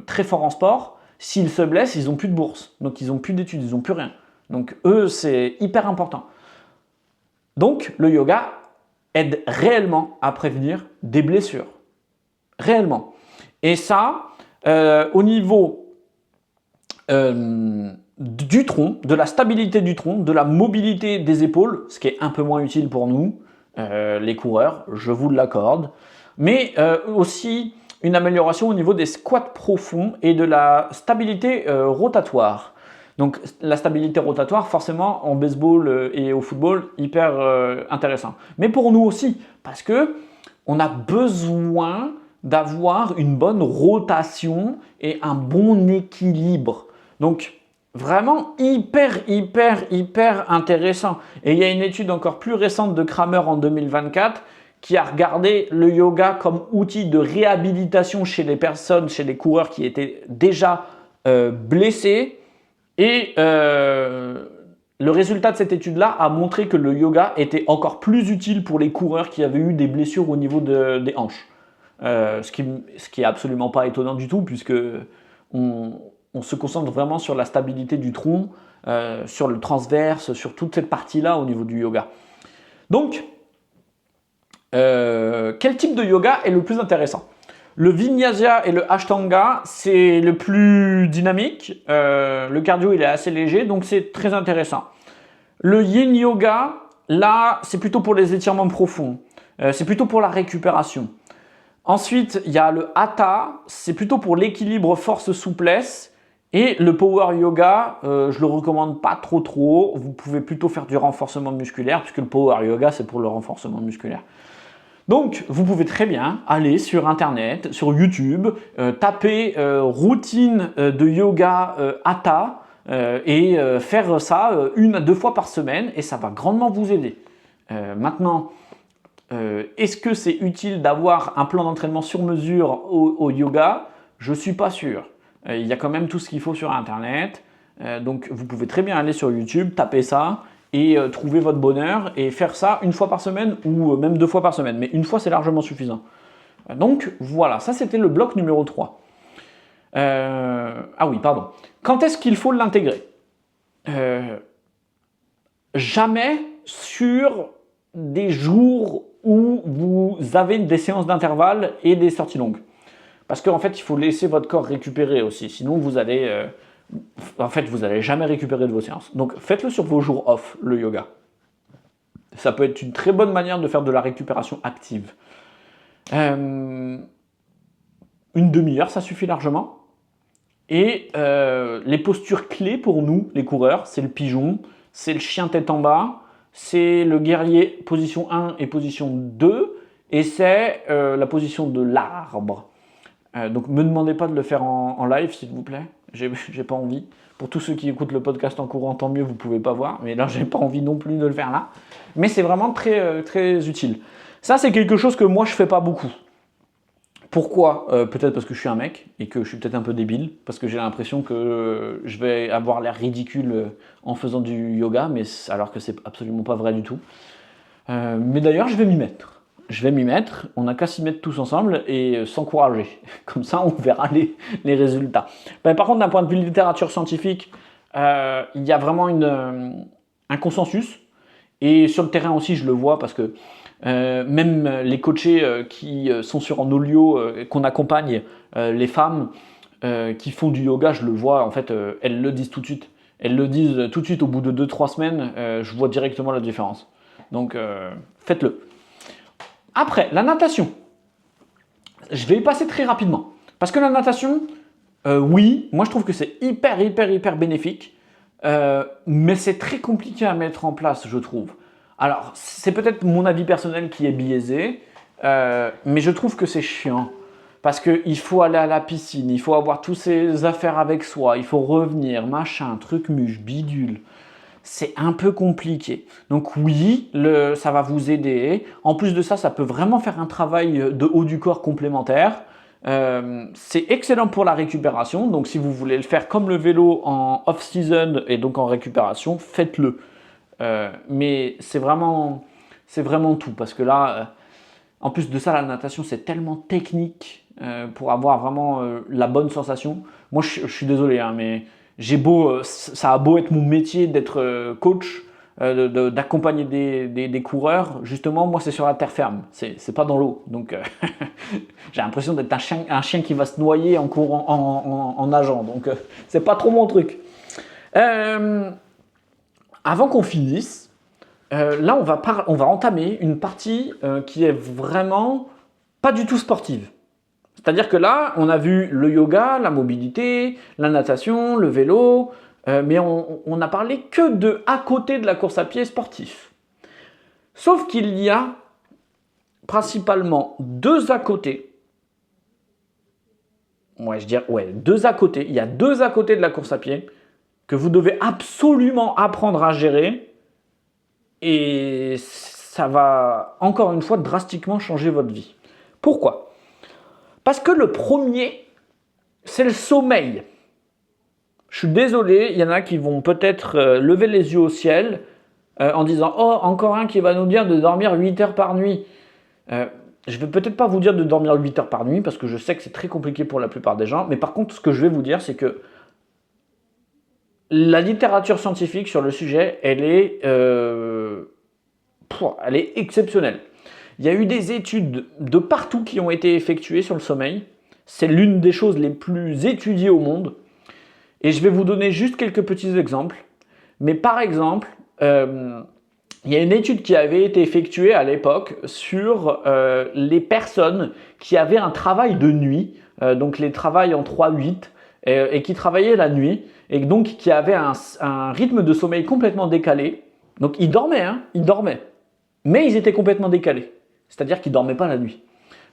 très forts en sport, s'ils se blessent, ils n'ont plus de bourse. Donc, ils n'ont plus d'études, ils n'ont plus rien. Donc, eux, c'est hyper important. Donc, le yoga aide réellement à prévenir des blessures. Réellement. Et ça, au niveau du tronc, de la stabilité du tronc, de la mobilité des épaules, ce qui est un peu moins utile pour nous, les coureurs, je vous l'accorde, mais aussi une amélioration au niveau des squats profonds et de la stabilité rotatoire. Donc la stabilité rotatoire, forcément, en baseball et au football, hyper intéressant. Mais pour nous aussi, parce que on a besoin d'avoir une bonne rotation et un bon équilibre. Donc vraiment hyper intéressant. Et il y a une étude encore plus récente de Kramer en 2024 qui a regardé le yoga comme outil de réhabilitation chez les personnes, chez les coureurs qui étaient déjà blessés. Et le résultat de cette étude-là a montré que le yoga était encore plus utile pour les coureurs qui avaient eu des blessures au niveau des hanches. Ce qui est absolument pas étonnant du tout, puisque on se concentre vraiment sur la stabilité du tronc, sur le transverse, sur toute cette partie-là au niveau du yoga. Donc, quel type de yoga est le plus intéressant ? Le Vinyasa et le Ashtanga, c'est le plus dynamique. Le cardio, il est assez léger, donc c'est très intéressant. Le Yin Yoga, là, c'est plutôt pour les étirements profonds. C'est plutôt pour la récupération. Ensuite, il y a le Hatha, c'est plutôt pour l'équilibre force-souplesse. Et le Power Yoga, je le recommande pas trop. Vous pouvez plutôt faire du renforcement musculaire, puisque le Power Yoga, c'est pour le renforcement musculaire. Donc, vous pouvez très bien aller sur Internet, sur YouTube, taper routine de yoga Hatha et faire ça 1 à 2 fois par semaine et ça va grandement vous aider. Maintenant, est-ce que c'est utile d'avoir un plan d'entraînement sur mesure au yoga ? Je ne suis pas sûr. Il y a quand même tout ce qu'il faut sur Internet. Donc, vous pouvez très bien aller sur YouTube, taper ça et trouver votre bonheur et faire ça 1 fois par semaine ou même 2 fois par semaine. Mais 1 fois, c'est largement suffisant. Donc, voilà, ça c'était le bloc numéro 3. Ah oui, pardon. Quand est-ce qu'il faut l'intégrer ? Jamais sur des jours où vous avez des séances d'intervalle et des sorties longues. Parce qu'en fait, il faut laisser votre corps récupérer aussi. Sinon, vous allez jamais récupérer de vos séances. Donc, faites-le sur vos jours off, le yoga. Ça peut être une très bonne manière de faire de la récupération active. 1 demi-heure, ça suffit largement. Et les postures clés pour nous, les coureurs, c'est le pigeon, c'est le chien tête en bas, c'est le guerrier position 1 et position 2, et c'est la position de l'arbre. Donc, ne me demandez pas de le faire en live, s'il vous plaît. J'ai pas envie. Pour tous ceux qui écoutent le podcast en courant, tant mieux, vous pouvez pas voir. Mais là, j'ai pas envie non plus de le faire là. Mais c'est vraiment très utile. Ça, c'est quelque chose que moi, je fais pas beaucoup. Pourquoi ? Peut-être parce que je suis un mec et que je suis peut-être un peu débile, parce que j'ai l'impression que je vais avoir l'air ridicule en faisant du yoga, mais alors que c'est absolument pas vrai du tout. Mais d'ailleurs, je vais m'y mettre. On n'a qu'à s'y mettre tous ensemble et s'encourager. Comme ça, on verra les résultats. Par contre, d'un point de vue de littérature scientifique, il y a vraiment un consensus. Et sur le terrain aussi, je le vois parce que même les coachés qui sont sur en olio, qu'on accompagne les femmes qui font du yoga, je le vois, en fait, elles le disent tout de suite. Elles le disent tout de suite au bout de 2-3 semaines, je vois directement la différence. Donc, faites-le. Après, la natation. Je vais y passer très rapidement. Parce que la natation, oui, moi je trouve que c'est hyper bénéfique. Mais c'est très compliqué à mettre en place, je trouve. Alors, c'est peut-être mon avis personnel qui est biaisé, mais je trouve que c'est chiant. Parce qu'il faut aller à la piscine, il faut avoir toutes ses affaires avec soi, il faut revenir, machin, truc muche, bidule. C'est un peu compliqué. Donc oui, ça va vous aider. En plus de ça, ça peut vraiment faire un travail de haut du corps complémentaire. C'est excellent pour la récupération. Donc si vous voulez le faire comme le vélo en off-season et donc en récupération, faites-le. Mais c'est vraiment tout. Parce que là, en plus de ça, la natation, c'est tellement technique pour avoir vraiment la bonne sensation. Moi, je suis désolé, hein, mais ça a beau être mon métier d'être coach, d'accompagner des coureurs. Justement, moi, c'est sur la terre ferme. C'est pas dans l'eau. Donc, j'ai l'impression d'être un chien qui va se noyer en courant, en nageant. Donc, c'est pas trop mon truc. Avant qu'on finisse, là, on va entamer une partie qui est vraiment pas du tout sportive. C'est-à-dire que là, on a vu le yoga, la mobilité, la natation, le vélo, mais on n'a parlé que de à côté de la course à pied sportif. Sauf qu'il y a principalement deux à côté. Deux à côté. Il y a deux à côté de la course à pied que vous devez absolument apprendre à gérer. Et ça va, encore une fois, drastiquement changer votre vie. Pourquoi ? Parce que le premier, c'est le sommeil. Je suis désolé, il y en a qui vont peut-être lever les yeux au ciel en disant « Oh, encore un qui va nous dire de dormir 8 heures par nuit. » Je ne vais peut-être pas vous dire de dormir 8 heures par nuit parce que je sais que c'est très compliqué pour la plupart des gens. Mais par contre, ce que je vais vous dire, c'est que la littérature scientifique sur le sujet, elle est exceptionnelle. Il y a eu des études de partout qui ont été effectuées sur le sommeil. C'est l'une des choses les plus étudiées au monde. Et je vais vous donner juste quelques petits exemples. Mais par exemple, il y a une étude qui avait été effectuée à l'époque sur les personnes qui avaient un travail de nuit, donc les travails en 3-8, et qui travaillaient la nuit, et donc qui avaient un rythme de sommeil complètement décalé. Donc ils dormaient, mais ils étaient complètement décalés. C'est-à-dire qu'ils ne dormaient pas la nuit.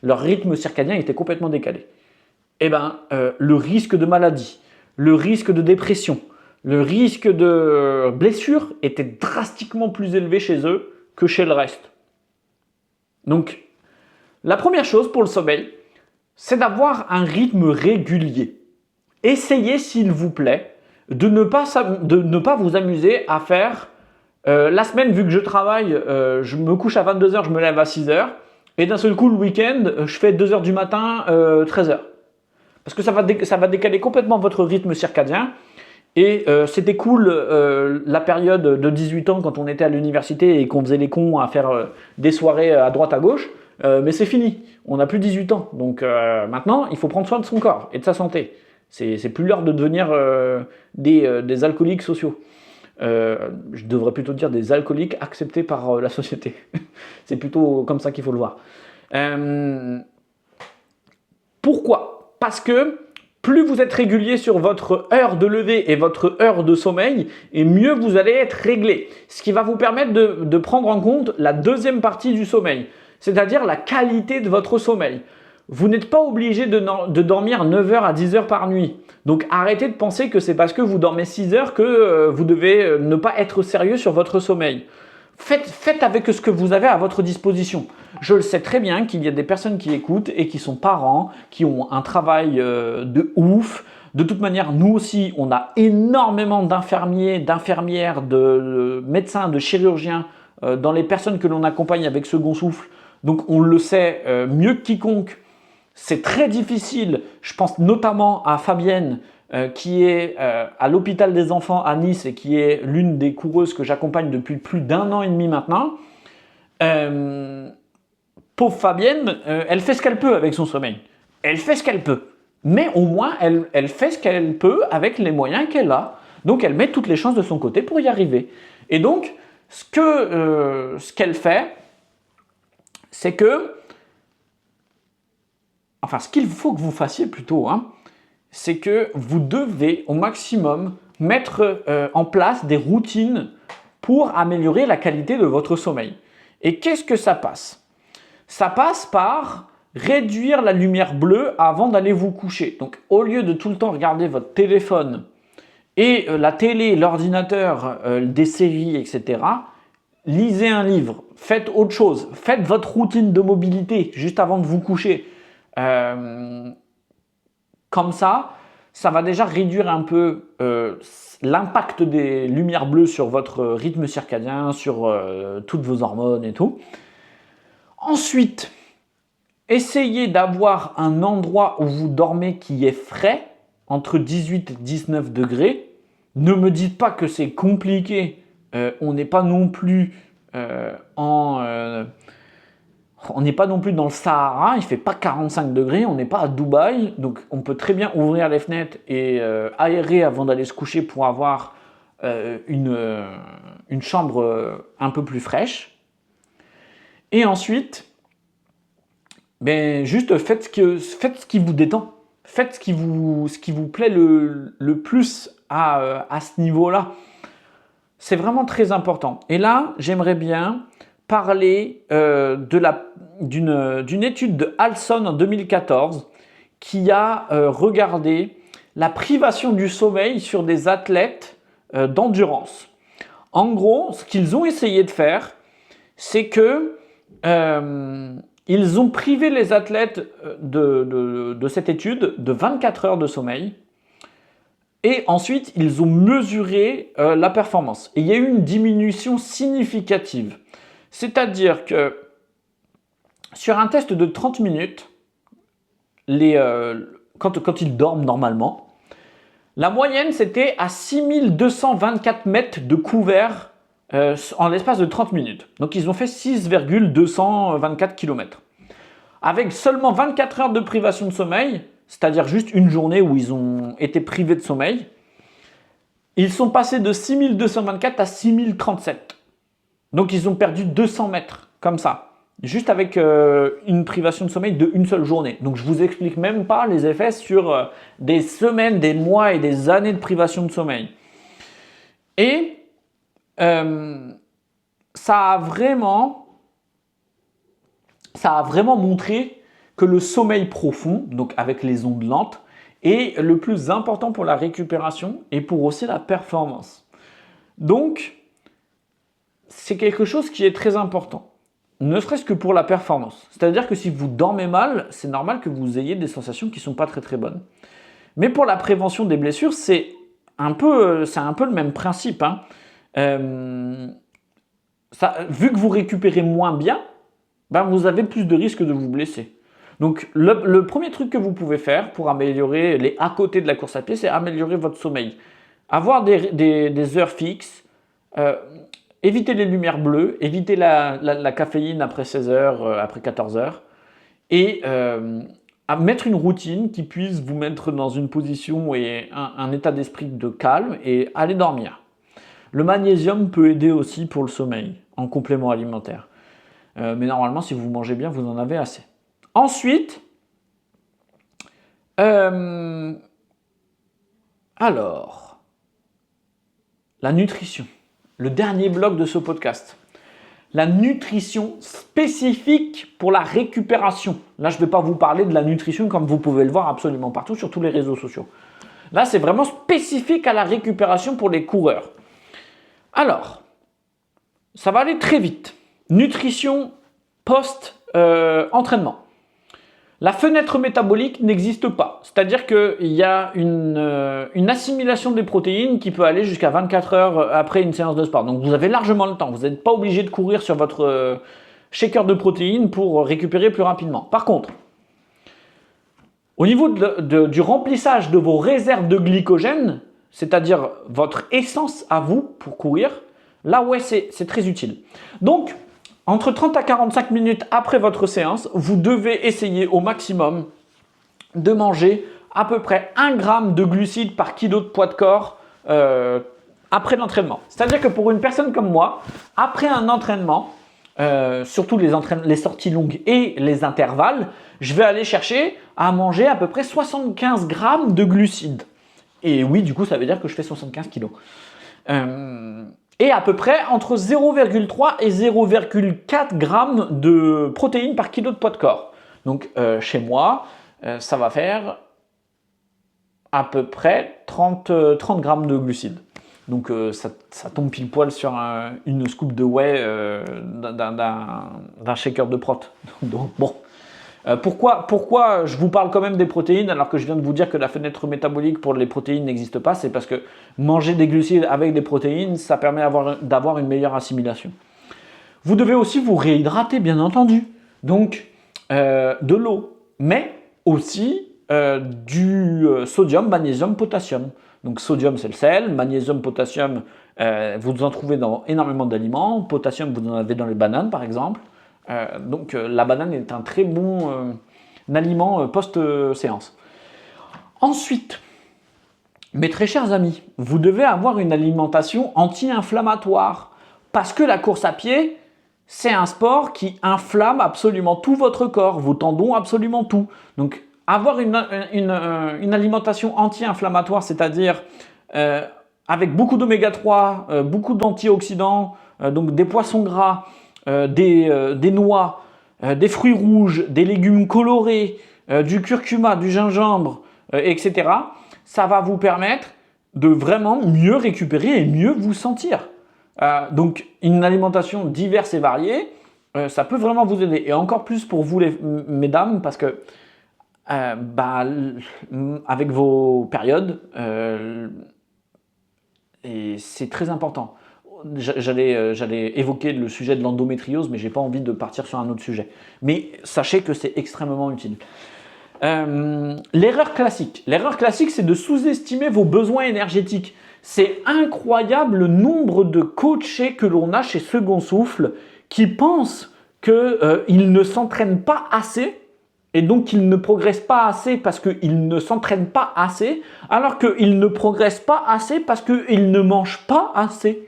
Leur rythme circadien était complètement décalé. Eh bien, le risque de maladie, le risque de dépression, le risque de blessure était drastiquement plus élevé chez eux que chez le reste. Donc, la première chose pour le sommeil, c'est d'avoir un rythme régulier. Essayez, s'il vous plaît, de ne pas vous amuser à faire la semaine, vu que je travaille, je me couche à 22h, je me lève à 6h. Et d'un seul coup, le week-end, je fais 2h du matin, 13h. Parce que ça va décaler complètement votre rythme circadien. Et c'était cool la période de 18 ans quand on était à l'université et qu'on faisait les cons à faire des soirées à droite à gauche. Mais c'est fini. On n'a plus 18 ans. Donc maintenant, il faut prendre soin de son corps et de sa santé. C'est plus l'heure de devenir des alcooliques sociaux. Je devrais plutôt dire des alcooliques acceptés par la société. C'est plutôt comme ça qu'il faut le voir. Pourquoi ? Parce que plus vous êtes régulier sur votre heure de lever et votre heure de sommeil, et mieux vous allez être réglé. Ce qui va vous permettre de prendre en compte la deuxième partie du sommeil, c'est-à-dire la qualité de votre sommeil. Vous n'êtes pas obligé de dormir 9h à 10h par nuit. Donc arrêtez de penser que c'est parce que vous dormez 6 heures que vous devez ne pas être sérieux sur votre sommeil. Faites avec ce que vous avez à votre disposition. Je le sais très bien qu'il y a des personnes qui écoutent et qui sont parents, qui ont un travail de ouf. De toute manière, nous aussi, on a énormément d'infirmiers, d'infirmières, de médecins, de chirurgiens dans les personnes que l'on accompagne avec Second Souffle. Donc on le sait mieux que quiconque. C'est très difficile. Je pense notamment à Fabienne qui est à l'hôpital des enfants à Nice et qui est l'une des coureuses que j'accompagne depuis plus d'1 an et demi maintenant. Pauvre Fabienne, elle fait ce qu'elle peut avec son sommeil. Elle fait ce qu'elle peut. Mais au moins, elle fait ce qu'elle peut avec les moyens qu'elle a. Donc, elle met toutes les chances de son côté pour y arriver. Et donc, ce qu'elle fait, c'est que, enfin, ce qu'il faut que vous fassiez plutôt, c'est que vous devez au maximum mettre en place des routines pour améliorer la qualité de votre sommeil. Et qu'est-ce que ça passe? Ça passe par réduire la lumière bleue avant d'aller vous coucher. Donc, au lieu de tout le temps regarder votre téléphone et la télé, l'ordinateur, des séries, etc., lisez un livre, faites autre chose, faites votre routine de mobilité juste avant de vous coucher. Comme ça va déjà réduire un peu l'impact des lumières bleues sur votre rythme circadien, sur toutes vos hormones et tout. Ensuite, essayez d'avoir un endroit où vous dormez qui est frais, entre 18 et 19 degrés. Ne me dites pas que c'est compliqué. On n'est pas non plus on n'est pas non plus dans le Sahara, il ne fait pas 45 degrés, on n'est pas à Dubaï, donc on peut très bien ouvrir les fenêtres et aérer avant d'aller se coucher pour avoir une chambre un peu plus fraîche. Et ensuite, juste faites ce qui vous détend, faites ce qui vous plaît le plus à ce niveau-là. C'est vraiment très important. Et là, j'aimerais bien parler d'une étude de Halson en 2014 qui a regardé la privation du sommeil sur des athlètes d'endurance. En gros, ce qu'ils ont essayé de faire, c'est que ils ont privé les athlètes de cette étude de 24 heures de sommeil. Et ensuite, ils ont mesuré la performance. Et il y a eu une diminution significative. C'est-à-dire que sur un test de 30 minutes, quand ils dorment normalement, la moyenne c'était à 6224 mètres de couvert en l'espace de 30 minutes. Donc ils ont fait 6,224 km. Avec seulement 24 heures de privation de sommeil, c'est-à-dire juste une journée où ils ont été privés de sommeil, ils sont passés de 6224 à 6037. Donc, ils ont perdu 200 mètres, comme ça, juste avec une privation de sommeil d'une seule journée. Donc, je ne vous explique même pas les effets sur des semaines, des mois et des années de privation de sommeil. Et ça a vraiment montré que le sommeil profond, donc avec les ondes lentes, est le plus important pour la récupération et pour aussi la performance. Donc, c'est quelque chose qui est très important, ne serait-ce que pour la performance. C'est-à-dire que si vous dormez mal, c'est normal que vous ayez des sensations qui ne sont pas très très bonnes. Mais pour la prévention des blessures, c'est un peu le même principe. Vu que vous récupérez moins bien, vous avez plus de risques de vous blesser. Donc le premier truc que vous pouvez faire pour améliorer les à côté de la course à pied, c'est améliorer votre sommeil. Avoir des heures fixes, éviter les lumières bleues, éviter la caféine après 16 heures, après 14 heures, et à mettre une routine qui puisse vous mettre dans une position et un état d'esprit de calme et aller dormir. Le magnésium peut aider aussi pour le sommeil, en complément alimentaire. Mais normalement, si vous mangez bien, vous en avez assez. Ensuite, alors, la nutrition. Le dernier bloc de ce podcast. La nutrition spécifique pour la récupération. Là, je ne vais pas vous parler de la nutrition comme vous pouvez le voir absolument partout sur tous les réseaux sociaux. Là, c'est vraiment spécifique à la récupération pour les coureurs. Alors, ça va aller très vite. Nutrition post-entraînement. La fenêtre métabolique n'existe pas. C'est-à-dire qu'il y a une assimilation des protéines qui peut aller jusqu'à 24 heures après une séance de sport. Donc vous avez largement le temps. Vous n'êtes pas obligé de courir sur votre shaker de protéines pour récupérer plus rapidement. Par contre, au niveau du remplissage de vos réserves de glycogène, c'est-à-dire votre essence à vous pour courir, là ouais c'est très utile. Donc, entre 30 à 45 minutes après votre séance, vous devez essayer au maximum de manger à peu près 1 gramme de glucides par kilo de poids de corps après l'entraînement. C'est-à-dire que pour une personne comme moi, après un entraînement, surtout les sorties longues et les intervalles, je vais aller chercher à manger à peu près 75 grammes de glucides. Et oui, du coup, ça veut dire que je fais 75 kilos. Et à peu près entre 0,3 et 0,4 grammes de protéines par kilo de poids de corps. Donc, chez moi, ça va faire à peu près 30 grammes de glucides. Donc, ça tombe pile poil sur une scoop de whey d'un shaker de prot. Donc, bon. Pourquoi je vous parle quand même des protéines alors que je viens de vous dire que la fenêtre métabolique pour les protéines n'existe pas? C'est parce que manger des glucides avec des protéines, ça permet d'avoir une meilleure assimilation. Vous devez aussi vous réhydrater, bien entendu. Donc, de l'eau, mais aussi du sodium, magnésium, potassium. Donc, sodium, c'est le sel. Magnésium, potassium, vous en trouvez dans énormément d'aliments. Potassium, vous en avez dans les bananes, par exemple. Donc la banane est un très bon aliment post-séance. Ensuite, mes très chers amis, vous devez avoir une alimentation anti-inflammatoire parce que la course à pied, c'est un sport qui inflamme absolument tout votre corps, vos tendons, absolument tout. Donc avoir une alimentation anti-inflammatoire, c'est-à-dire avec beaucoup d'oméga 3, beaucoup d'antioxydants, donc des poissons gras, des noix, des fruits rouges, des légumes colorés, du curcuma, du gingembre, etc. Ça va vous permettre de vraiment mieux récupérer et mieux vous sentir. Donc une alimentation diverse et variée, ça peut vraiment vous aider. Et encore plus pour vous, mesdames, parce que avec vos périodes, et c'est très important. J'allais évoquer le sujet de l'endométriose, mais je n'ai pas envie de partir sur un autre sujet. Mais sachez que c'est extrêmement utile. L'erreur classique, c'est de sous-estimer vos besoins énergétiques. C'est incroyable le nombre de coachés que l'on a chez Second Souffle qui pensent qu'ils ne s'entraînent pas assez et donc qu'ils ne progressent pas assez parce qu'ils ne s'entraînent pas assez, alors qu'ils ne progressent pas assez parce qu'ils ne mangent pas assez.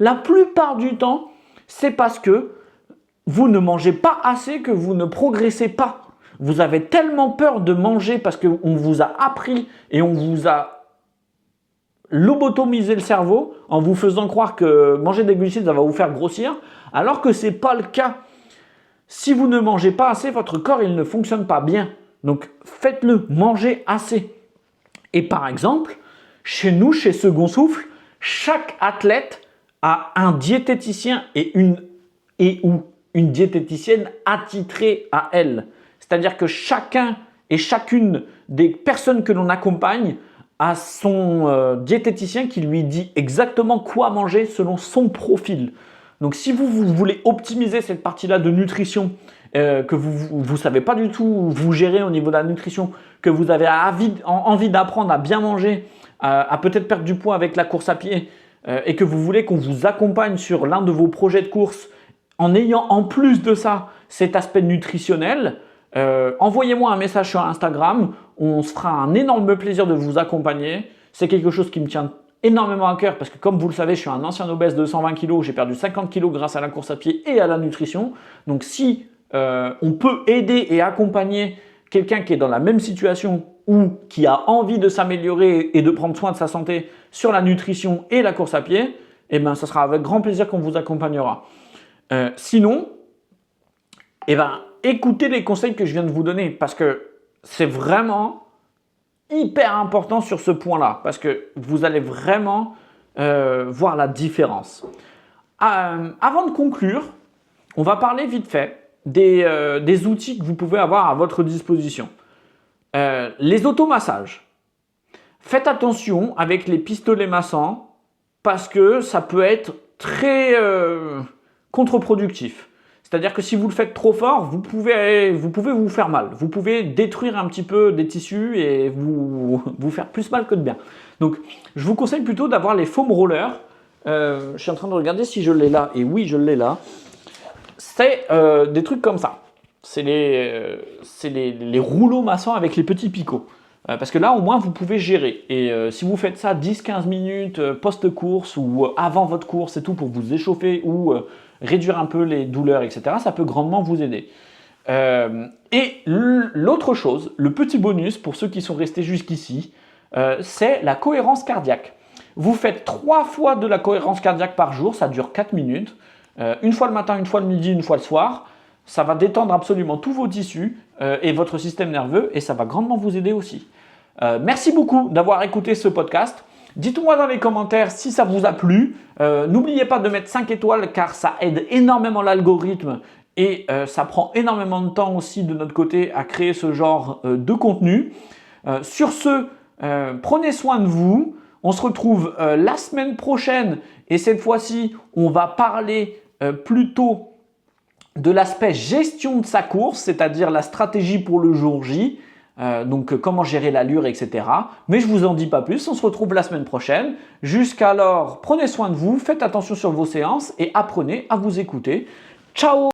La plupart du temps, c'est parce que vous ne mangez pas assez que vous ne progressez pas. Vous avez tellement peur de manger parce qu'on vous a appris et on vous a lobotomisé le cerveau en vous faisant croire que manger des glucides, ça va vous faire grossir, alors que ce n'est pas le cas. Si vous ne mangez pas assez, votre corps il ne fonctionne pas bien. Donc faites-le, mangez assez. Et par exemple, chez nous, chez Second Souffle, chaque athlète a un diététicien et ou une diététicienne attitrée à elle. C'est-à-dire que chacun et chacune des personnes que l'on accompagne a son diététicien qui lui dit exactement quoi manger selon son profil. Donc si vous voulez optimiser cette partie-là de nutrition, que vous ne savez pas du tout vous gérer au niveau de la nutrition, que vous avez envie d'apprendre à bien manger, à peut-être perdre du poids avec la course à pied, et que vous voulez qu'on vous accompagne sur l'un de vos projets de course en ayant en plus de ça cet aspect nutritionnel, envoyez-moi un message sur Instagram, on se fera un énorme plaisir de vous accompagner. C'est quelque chose qui me tient énormément à cœur parce que comme vous le savez, je suis un ancien obèse de 120 kg, j'ai perdu 50 kg grâce à la course à pied et à la nutrition. Donc si on peut aider et accompagner quelqu'un qui est dans la même situation ou qui a envie de s'améliorer et de prendre soin de sa santé sur la nutrition et la course à pied, eh ben, ça sera avec grand plaisir qu'on vous accompagnera. Sinon, écoutez les conseils que je viens de vous donner parce que c'est vraiment hyper important sur ce point-là parce que vous allez vraiment voir la différence. Avant de conclure, on va parler vite fait des outils que vous pouvez avoir à votre disposition. Les automassages. Faites attention avec les pistolets massants parce que ça peut être très contre-productif. C'est-à-dire que si vous le faites trop fort, vous pouvez vous faire mal. Vous pouvez détruire un petit peu des tissus et vous faire plus mal que de bien. Donc, je vous conseille plutôt d'avoir les foam rollers. Je suis en train de regarder si je l'ai là. Et oui, je l'ai là. C'est des trucs comme ça. C'est les rouleaux maçons avec les petits picots. Parce que là, au moins, vous pouvez gérer. Et si vous faites ça 10-15 minutes post-course ou avant votre course et tout pour vous échauffer ou réduire un peu les douleurs, etc., ça peut grandement vous aider. Et l'autre chose, le petit bonus pour ceux qui sont restés jusqu'ici, c'est la cohérence cardiaque. Vous faites 3 fois de la cohérence cardiaque par jour, ça dure 4 minutes. Une fois le matin, une fois le midi, une fois le soir. Ça va détendre absolument tous vos tissus et votre système nerveux et ça va grandement vous aider aussi. Merci beaucoup d'avoir écouté ce podcast. Dites-moi dans les commentaires si ça vous a plu. N'oubliez pas de mettre 5 étoiles car ça aide énormément l'algorithme et ça prend énormément de temps aussi de notre côté à créer ce genre de contenu. Sur ce, prenez soin de vous. On se retrouve la semaine prochaine et cette fois-ci, on va parler plutôt de l'aspect gestion de sa course, c'est-à-dire la stratégie pour le jour J, donc comment gérer l'allure, etc. Mais je ne vous en dis pas plus, on se retrouve la semaine prochaine. Jusqu'alors, prenez soin de vous, faites attention sur vos séances et apprenez à vous écouter. Ciao!